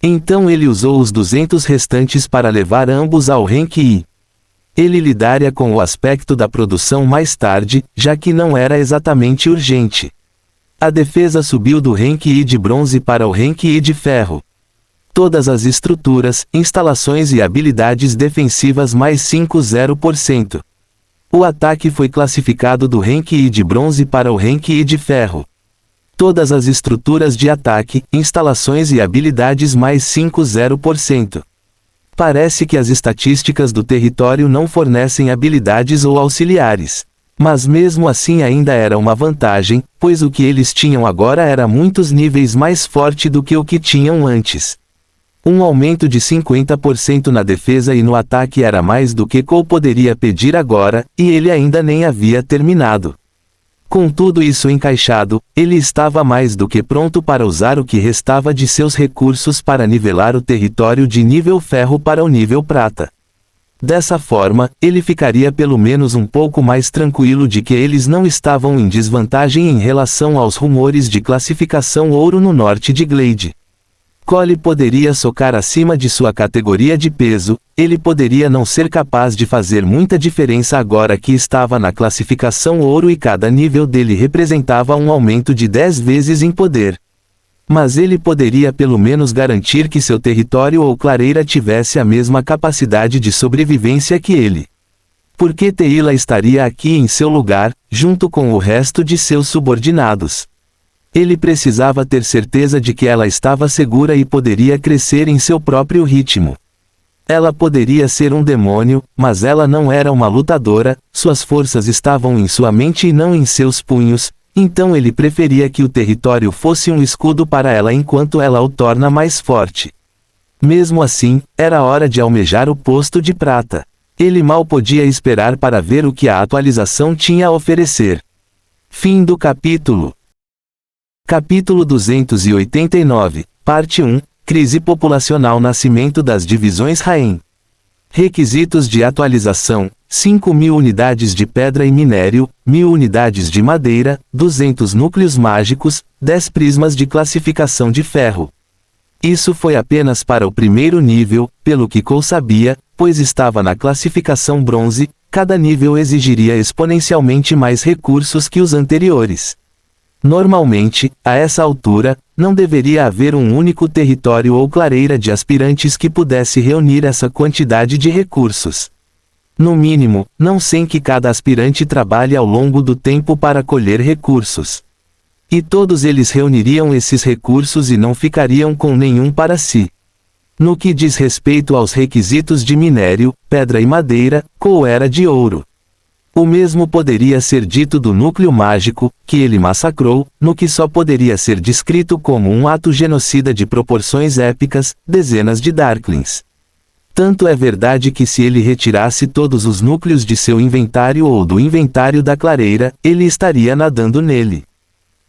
Speaker 1: Então ele usou os 200 restantes para levar ambos ao rank I. Ele lidaria com o aspecto da produção mais tarde, já que não era exatamente urgente. A defesa subiu do rank I de bronze para o rank I de ferro. Todas as estruturas, instalações e habilidades defensivas mais 50%. O ataque foi classificado do rank I de bronze para o rank I de ferro. Todas as estruturas de ataque, instalações e habilidades mais 50%. Parece que as estatísticas do território não fornecem habilidades ou auxiliares. Mas mesmo assim ainda era uma vantagem, pois o que eles tinham agora era muitos níveis mais forte do que o que tinham antes. Um aumento de 50% na defesa e no ataque era mais do que Cole poderia pedir agora, e ele ainda nem havia terminado. Com tudo isso encaixado, ele estava mais do que pronto para usar o que restava de seus recursos para nivelar o território de nível ferro para o nível prata. Dessa forma, ele ficaria pelo menos um pouco mais tranquilo de que eles não estavam em desvantagem em relação aos rumores de classificação ouro no norte de Glade. Cole poderia socar acima de sua categoria de peso, ele poderia não ser capaz de fazer muita diferença agora que estava na classificação ouro e cada nível dele representava um aumento de 10 vezes em poder. Mas ele poderia pelo menos garantir que seu território ou clareira tivesse a mesma capacidade de sobrevivência que ele. Porque Teila estaria aqui em seu lugar, junto com o resto de seus subordinados. Ele precisava ter certeza de que ela estava segura e poderia crescer em seu próprio ritmo. Ela poderia ser um demônio, mas ela não era uma lutadora, suas forças estavam em sua mente e não em seus punhos, então ele preferia que o território fosse um escudo para ela enquanto ela o torna mais forte. Mesmo assim, era hora de almejar o posto de prata. Ele mal podia esperar para ver o que a atualização tinha a oferecer. Fim do capítulo. Capítulo 289, Parte 1, Crise populacional. Nascimento das divisões Rain. Requisitos de atualização: 5.000 unidades de pedra e minério, 1.000 unidades de madeira, 200 núcleos mágicos, 10 prismas de classificação de ferro. Isso foi apenas para o primeiro nível, pelo que Cole sabia, pois estava na classificação bronze. Cada nível exigiria exponencialmente mais recursos que os anteriores. Normalmente, a essa altura, não deveria haver um único território ou clareira de aspirantes que pudesse reunir essa quantidade de recursos. No mínimo, não sem que cada aspirante trabalhe ao longo do tempo para colher recursos. E todos eles reuniriam esses recursos e não ficariam com nenhum para si. No que diz respeito aos requisitos de minério, pedra e madeira, Cole era de ouro. O mesmo poderia ser dito do núcleo mágico, que ele massacrou, no que só poderia ser descrito como um ato genocida de proporções épicas, dezenas de Darklings. Tanto é verdade que se ele retirasse todos os núcleos de seu inventário ou do inventário da clareira, ele estaria nadando nele.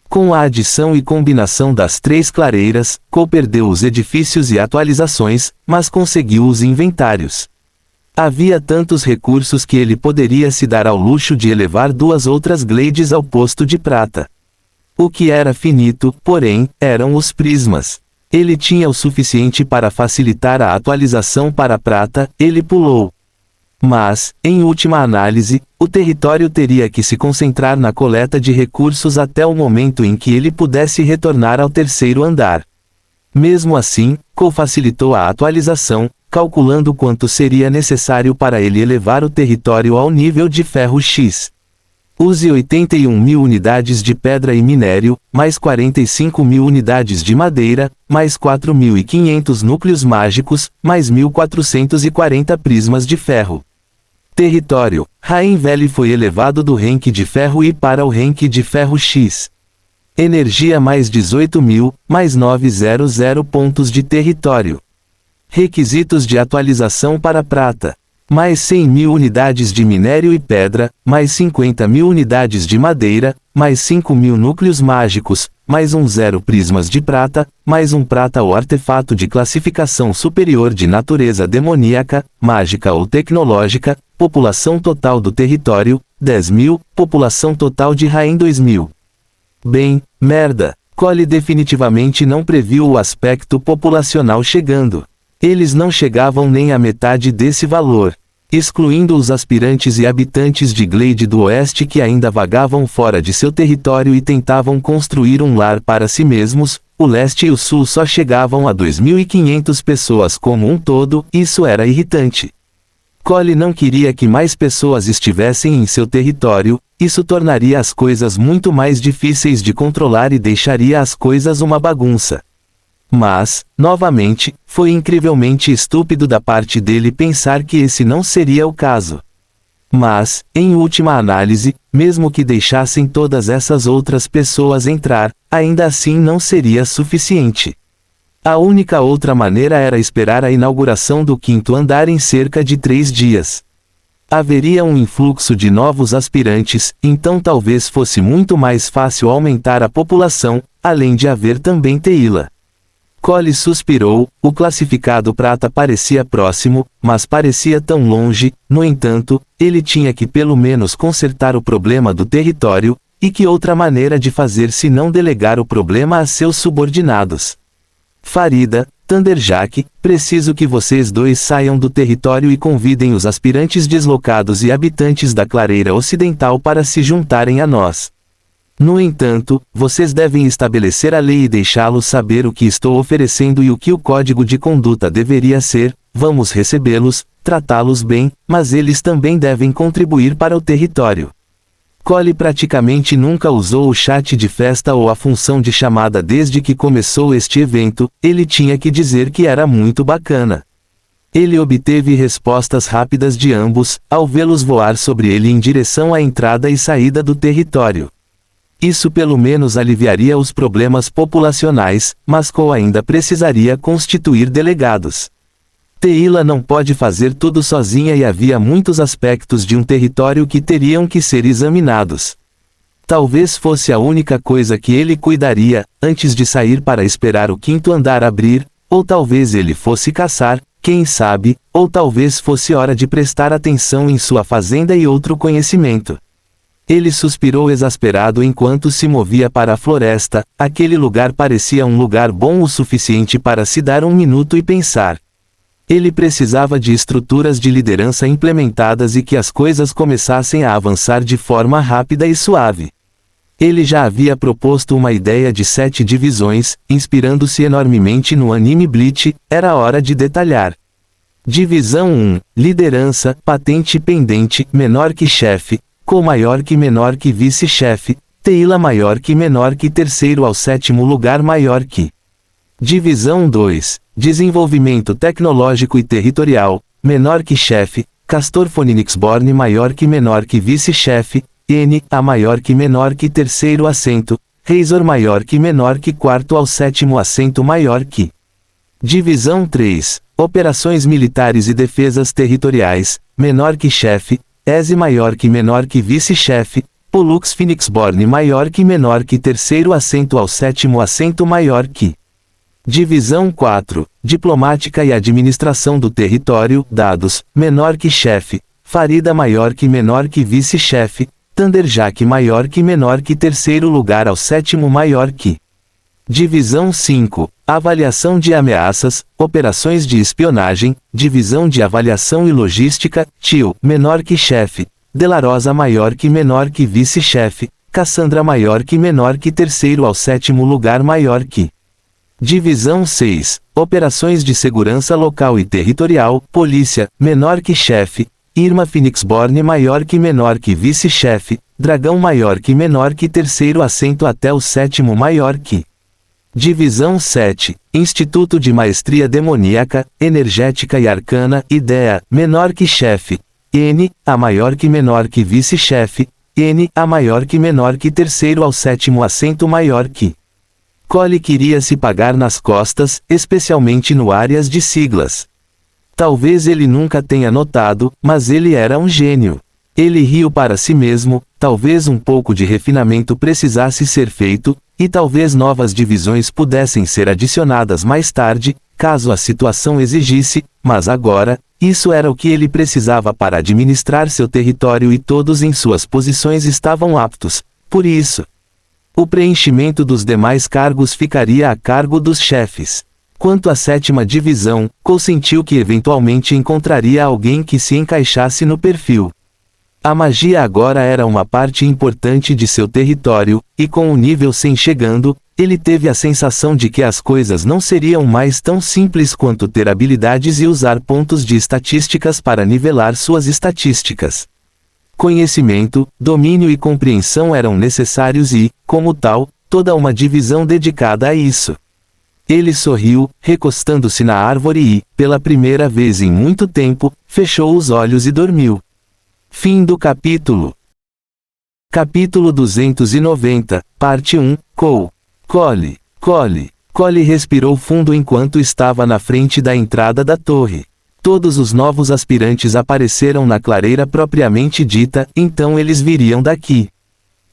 Speaker 1: Com a adição e combinação das 3 clareiras, Cole perdeu os edifícios e atualizações, mas conseguiu os inventários. Havia tantos recursos que ele poderia se dar ao luxo de elevar 2 outras glades ao posto de prata. O que era finito, porém, eram os prismas. Ele tinha o suficiente para facilitar a atualização para prata. Ele pulou. Mas, em última análise, o território teria que se concentrar na coleta de recursos até o momento em que ele pudesse retornar ao 3º andar. Mesmo assim, Cole facilitou a atualização, calculando quanto seria necessário para ele elevar o território ao nível de ferro X. Use 81.000 unidades de pedra e minério, mais 45.000 unidades de madeira, mais 4.500 núcleos mágicos, mais 1.440 prismas de ferro. Território: Rain Valley foi elevado do rank de ferro I para o rank de ferro X. Energia: mais 18.000, mais 900 pontos de território. Requisitos de atualização para prata: mais 100.000 unidades de minério e pedra, mais 50.000 unidades de madeira, mais 5.000 núcleos mágicos, mais 0 prismas de prata, mais prata ou artefato de classificação superior de natureza demoníaca, mágica ou tecnológica. População total do território: 10.000, população total de Rain 2.000. Bem, merda, Cole definitivamente não previu o aspecto populacional chegando. Eles não chegavam nem à metade desse valor. Excluindo os aspirantes e habitantes de Glade do Oeste que ainda vagavam fora de seu território e tentavam construir um lar para si mesmos, o Leste e o Sul só chegavam a 2.500 pessoas como um todo. Isso era irritante. Cole não queria que mais pessoas estivessem em seu território. Isso tornaria as coisas muito mais difíceis de controlar e deixaria as coisas uma bagunça. Mas, novamente, foi incrivelmente estúpido da parte dele pensar que esse não seria o caso. Mas, em última análise, mesmo que deixassem todas essas outras pessoas entrar, ainda assim não seria suficiente. A única outra maneira era esperar a inauguração do 5º andar em cerca de 3 dias. Haveria um influxo de novos aspirantes, então talvez fosse muito mais fácil aumentar a população, além de haver também Teila. Cole suspirou. O classificado prata parecia próximo, mas parecia tão longe. No entanto, ele tinha que pelo menos consertar o problema do território, e que outra maneira de fazer se não delegar o problema a seus subordinados. Farida, Thunderjack, preciso que vocês 2 saiam do território e convidem os aspirantes deslocados e habitantes da clareira ocidental para se juntarem a nós. No entanto, vocês devem estabelecer a lei e deixá-los saber o que estou oferecendo e o que o código de conduta deveria ser. Vamos recebê-los, tratá-los bem, mas eles também devem contribuir para o território. Cole praticamente nunca usou o chat de festa ou a função de chamada desde que começou este evento. Ele tinha que dizer que era muito bacana. Ele obteve respostas rápidas de ambos, ao vê-los voar sobre ele em direção à entrada e saída do território. Isso pelo menos aliviaria os problemas populacionais, mas Cole ainda precisaria constituir delegados. Teila não pode fazer tudo sozinha e havia muitos aspectos de um território que teriam que ser examinados. Talvez fosse a única coisa que ele cuidaria, antes de sair para esperar o quinto andar abrir, ou talvez ele fosse caçar, quem sabe, ou talvez fosse hora de prestar atenção em sua fazenda e outro conhecimento. Ele suspirou exasperado enquanto se movia para a floresta. Aquele lugar parecia um lugar bom o suficiente para se dar um minuto e pensar. Ele precisava de estruturas de liderança implementadas e que as coisas começassem a avançar de forma rápida e suave. Ele já havia proposto uma ideia de 7 divisões, inspirando-se enormemente no anime Bleach. Era hora de detalhar. Divisão 1, liderança, patente pendente, menor que chefe, Cole maior que menor que vice-chefe, Teila maior que menor que terceiro ao sétimo lugar maior que. Divisão 2, desenvolvimento tecnológico e territorial, menor que chefe, Castor Phoenixborn maior que menor que vice-chefe, N, a maior que menor que terceiro assento, Razor maior que menor que quarto ao sétimo assento maior que. Divisão 3, operações militares e defesas territoriais, menor que chefe, Eze maior que menor que vice-chefe, Pollux Phoenixborn maior que menor que terceiro assento ao sétimo assento maior que. Divisão 4, diplomática e administração do território, dados, menor que chefe, Farida maior que menor que vice-chefe, Thunderjack maior que menor que terceiro lugar ao sétimo maior que. Divisão 5, avaliação de ameaças, operações de espionagem, divisão de avaliação e logística, TIL, menor que chefe, Delarosa maior que menor que vice-chefe, Cassandra maior que menor que terceiro ao sétimo lugar maior que. Divisão 6, operações de segurança local e territorial, polícia, menor que chefe, Irma Phoenixborn maior que menor que vice-chefe, Dragão maior que menor que terceiro assento até o sétimo maior que. Divisão 7, Instituto de Maestria Demoníaca, Energética e Arcana, Ideia, menor que chefe, N, a maior que menor que vice-chefe, N, a maior que menor que terceiro ao sétimo assento maior que. Cole queria se pagar nas costas, especialmente no áreas de siglas. Talvez ele nunca tenha notado, mas ele era um gênio. Ele riu para si mesmo, talvez um pouco de refinamento precisasse ser feito, e talvez novas divisões pudessem ser adicionadas mais tarde, caso a situação exigisse, mas agora, isso era o que ele precisava para administrar seu território e todos em suas posições estavam aptos. Por isso, o preenchimento dos demais cargos ficaria a cargo dos chefes. Quanto à 7ª divisão, Cole sentiu que eventualmente encontraria alguém que se encaixasse no perfil. A magia agora era uma parte importante de seu território, e com o nível 100 chegando, ele teve a sensação de que as coisas não seriam mais tão simples quanto ter habilidades e usar pontos de estatísticas para nivelar suas estatísticas. Conhecimento, domínio e compreensão eram necessários e, como tal, toda uma divisão dedicada a isso. Ele sorriu, recostando-se na árvore e, pela primeira vez em muito tempo, fechou os olhos e dormiu. Fim do capítulo. Capítulo 290, parte 1, Cole. Cole respirou fundo enquanto estava na frente da entrada da torre. Todos os novos aspirantes apareceram na clareira propriamente dita, então eles viriam daqui.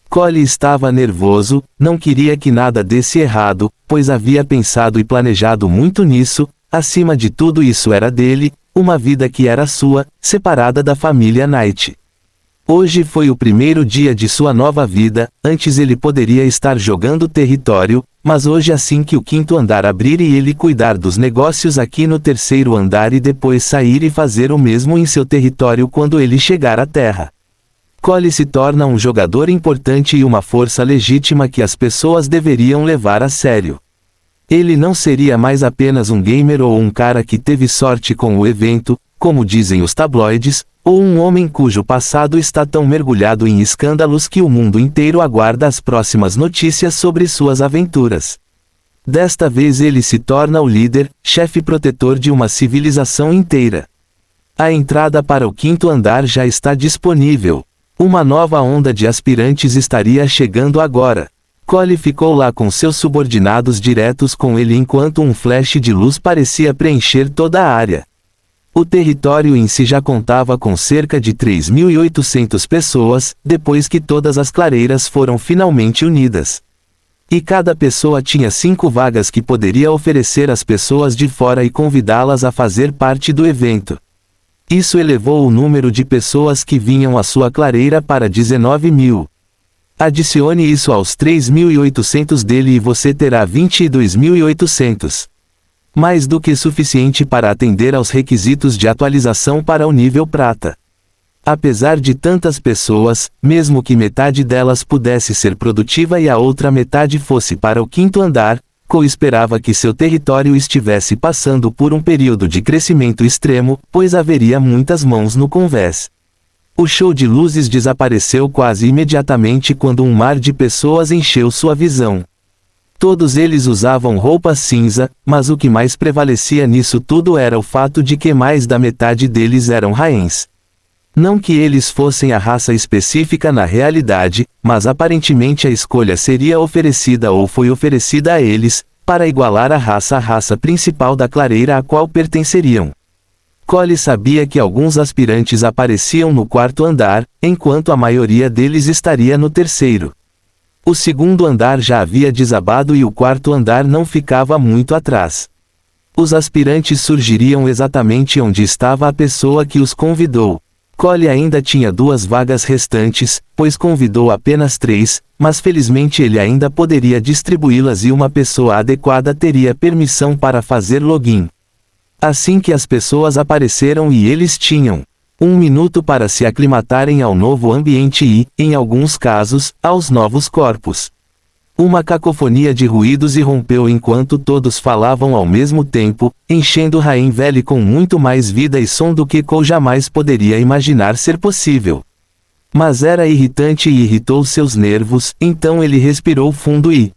Speaker 1: Cole estava nervoso, não queria que nada desse errado, pois havia pensado e planejado muito nisso. Acima de tudo isso era dele, uma vida que era sua, separada da família Knight. Hoje foi o primeiro dia de sua nova vida. Antes ele poderia estar jogando território, mas hoje assim que o quinto andar abrir e ele cuidar dos negócios aqui no terceiro andar e depois sair e fazer o mesmo em seu território quando ele chegar à terra. Cole se torna um jogador importante e uma força legítima que as pessoas deveriam levar a sério. Ele não seria mais apenas um gamer ou um cara que teve sorte com o evento, como dizem os tabloides, ou um homem cujo passado está tão mergulhado em escândalos que o mundo inteiro aguarda as próximas notícias sobre suas aventuras. Desta vez ele se torna o líder, chefe protetor de uma civilização inteira. A entrada para o 5º andar já está disponível. Uma nova onda de aspirantes estaria chegando agora. Cole ficou lá com seus subordinados diretos com ele enquanto um flash de luz parecia preencher toda a área. O território em si já contava com cerca de 3.800 pessoas, depois que todas as clareiras foram finalmente unidas. E cada pessoa tinha 5 vagas que poderia oferecer às pessoas de fora e convidá-las a fazer parte do evento. Isso elevou o número de pessoas que vinham à sua clareira para 19.000. Adicione isso aos 3.800 dele e você terá 22.800. Mais do que suficiente para atender aos requisitos de atualização para o nível prata. Apesar de tantas pessoas, mesmo que metade delas pudesse ser produtiva e a outra metade fosse para o 5º andar, Cole esperava que seu território estivesse passando por um período de crescimento extremo, pois haveria muitas mãos no convés. O show de luzes desapareceu quase imediatamente quando um mar de pessoas encheu sua visão. Todos eles usavam roupa cinza, mas o que mais prevalecia nisso tudo era o fato de que mais da metade deles eram Raens. Não que eles fossem a raça específica na realidade, mas aparentemente a escolha seria oferecida ou foi oferecida a eles, para igualar a raça principal da clareira a qual pertenceriam. Cole sabia que alguns aspirantes apareciam no 4º andar, enquanto a maioria deles estaria no 3º. O 2º andar já havia desabado e o 4º andar não ficava muito atrás. Os aspirantes surgiriam exatamente onde estava a pessoa que os convidou. Cole ainda tinha 2 vagas restantes, pois convidou apenas 3, mas felizmente ele ainda poderia distribuí-las e uma pessoa adequada teria permissão para fazer login. Assim que as pessoas apareceram e eles tinham 1 minuto para se aclimatarem ao novo ambiente e, em alguns casos, aos novos corpos. Uma cacofonia de ruídos irrompeu enquanto todos falavam ao mesmo tempo, enchendo Rain Valley com muito mais vida e som do que Cole jamais poderia imaginar ser possível. Mas era irritante e irritou seus nervos, então ele respirou fundo e...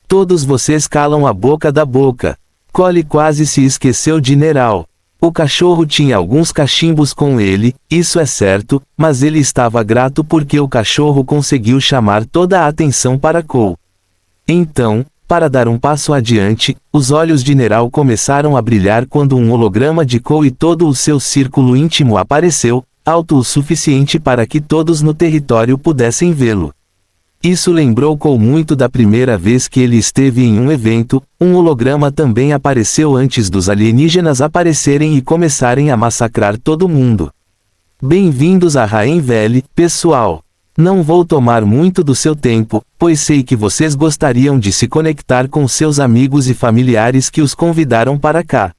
Speaker 1: Todos vocês calam a boca da boca. Cole quase se esqueceu de Neral. O cachorro tinha alguns cachimbos com ele, isso é certo, mas ele estava grato porque o cachorro conseguiu chamar toda a atenção para Cole. Então, para dar um passo adiante, os olhos de Neral começaram a brilhar quando um holograma de Cole e todo o seu círculo íntimo apareceu, alto o suficiente para que todos no território pudessem vê-lo. Isso lembrou Cole muito da primeira vez que ele esteve em um evento. Um holograma também apareceu antes dos alienígenas aparecerem e começarem a massacrar todo mundo. Bem-vindos a Rain Valley, pessoal. Não vou tomar muito do seu tempo, pois sei que vocês gostariam de se conectar com seus amigos e familiares que os convidaram para cá.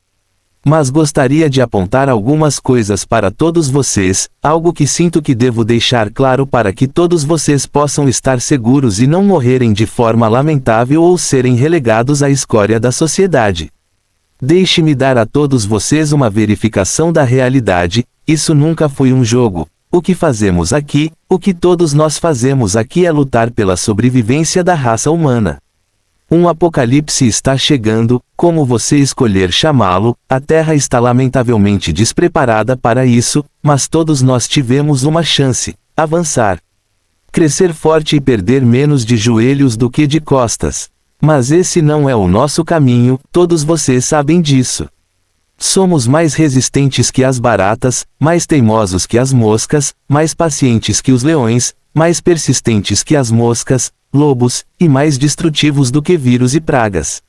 Speaker 1: Mas gostaria de apontar algumas coisas para todos vocês, algo que sinto que devo deixar claro para que todos vocês possam estar seguros e não morrerem de forma lamentável ou serem relegados à escória da sociedade. Deixe-me dar a todos vocês uma verificação da realidade. Isso nunca foi um jogo. O que fazemos aqui, o que todos nós fazemos aqui é lutar pela sobrevivência da raça humana. Um apocalipse está chegando, como você escolher chamá-lo. A Terra está lamentavelmente despreparada para isso, mas todos nós tivemos uma chance: avançar. Crescer forte e perder menos de joelhos do que de costas. Mas esse não é o nosso caminho, todos vocês sabem disso. Somos mais resistentes que as baratas, mais teimosos que as moscas, mais pacientes que os leões, mais persistentes que as moscas, lobos, e mais destrutivos do que vírus e pragas.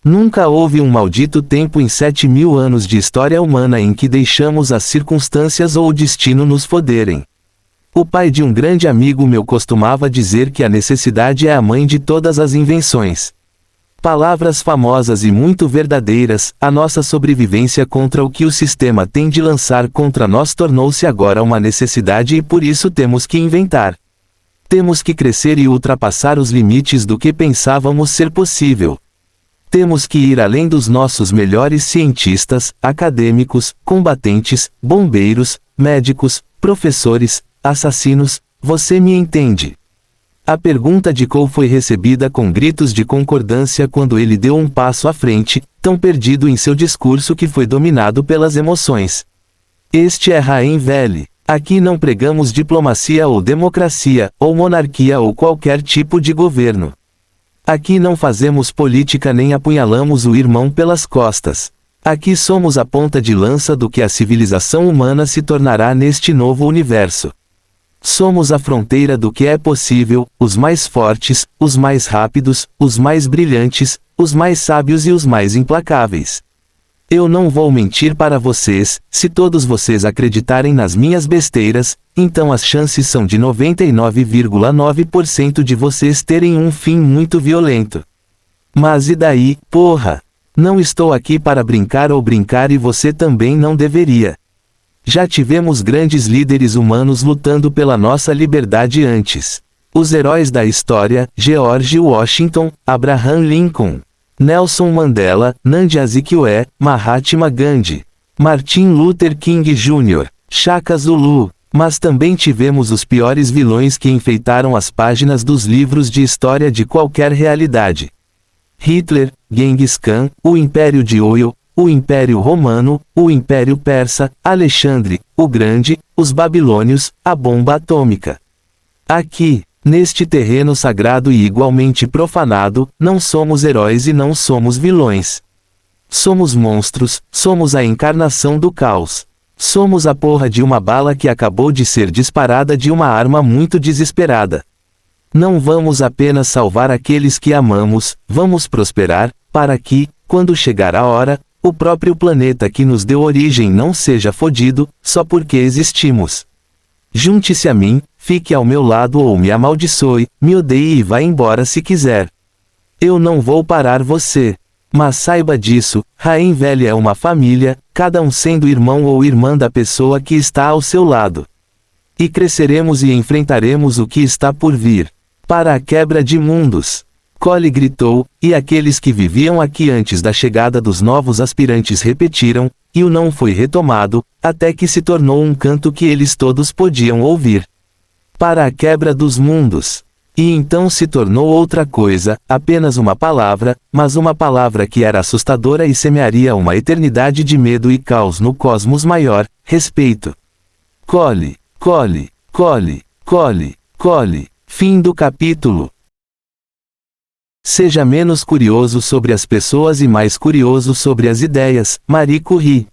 Speaker 1: Nunca houve um maldito tempo em 7.000 anos de história humana em que deixamos as circunstâncias ou o destino nos foderem. O pai de um grande amigo meu costumava dizer que a necessidade é a mãe de todas as invenções. Palavras famosas e muito verdadeiras. A nossa sobrevivência contra o que o sistema tem de lançar contra nós tornou-se agora uma necessidade e por isso temos que inventar. Temos que crescer e ultrapassar os limites do que pensávamos ser possível. Temos que ir além dos nossos melhores cientistas, acadêmicos, combatentes, bombeiros, médicos, professores, assassinos, você me entende. A pergunta de Cole foi recebida com gritos de concordância quando ele deu um passo à frente, tão perdido em seu discurso que foi dominado pelas emoções. Este é Rain Valley. Aqui não pregamos diplomacia ou democracia, ou monarquia ou qualquer tipo de governo. Aqui não fazemos política nem apunhalamos o irmão pelas costas. Aqui somos a ponta de lança do que a civilização humana se tornará neste novo universo. Somos a fronteira do que é possível, os mais fortes, os mais rápidos, os mais brilhantes, os mais sábios e os mais implacáveis. Eu não vou mentir para vocês, se todos vocês acreditarem nas minhas besteiras, então as chances são de 99,9% de vocês terem um fim muito violento. Mas e daí, porra? Não estou aqui para brincar ou brincar e você também não deveria. Já tivemos grandes líderes humanos lutando pela nossa liberdade antes. Os heróis da história, George Washington, Abraham Lincoln, Nelson Mandela, Nandi Azikiwe, Mahatma Gandhi, Martin Luther King Jr., Shaka Zulu. Mas também tivemos os piores vilões que enfeitaram as páginas dos livros de história de qualquer realidade. Hitler, Genghis Khan, o Império de Oil, o Império Romano, o Império Persa, Alexandre, o Grande, os Babilônios, a bomba atômica. Aqui, neste terreno sagrado e igualmente profanado, não somos heróis e não somos vilões. Somos monstros, somos a encarnação do caos. Somos a porra de uma bala que acabou de ser disparada de uma arma muito desesperada. Não vamos apenas salvar aqueles que amamos, vamos prosperar, para que, quando chegar a hora, o próprio planeta que nos deu origem não seja fodido, só porque existimos. Junte-se a mim, fique ao meu lado ou me amaldiçoe, me odeie e vá embora se quiser. Eu não vou parar você. Mas saiba disso, Rain Valley é uma família, cada um sendo irmão ou irmã da pessoa que está ao seu lado. E cresceremos e enfrentaremos o que está por vir. Para a quebra de mundos. Cole gritou, e aqueles que viviam aqui antes da chegada dos novos aspirantes repetiram, e o não foi retomado, até que se tornou um canto que eles todos podiam ouvir. Para a quebra dos mundos. E então se tornou outra coisa, apenas uma palavra, mas uma palavra que era assustadora e semearia uma eternidade de medo e caos no cosmos maior, respeito. Cole, Cole, Cole, Cole, Cole. Fim do capítulo. Seja menos curioso sobre as pessoas e mais curioso sobre as ideias, Marie Curie.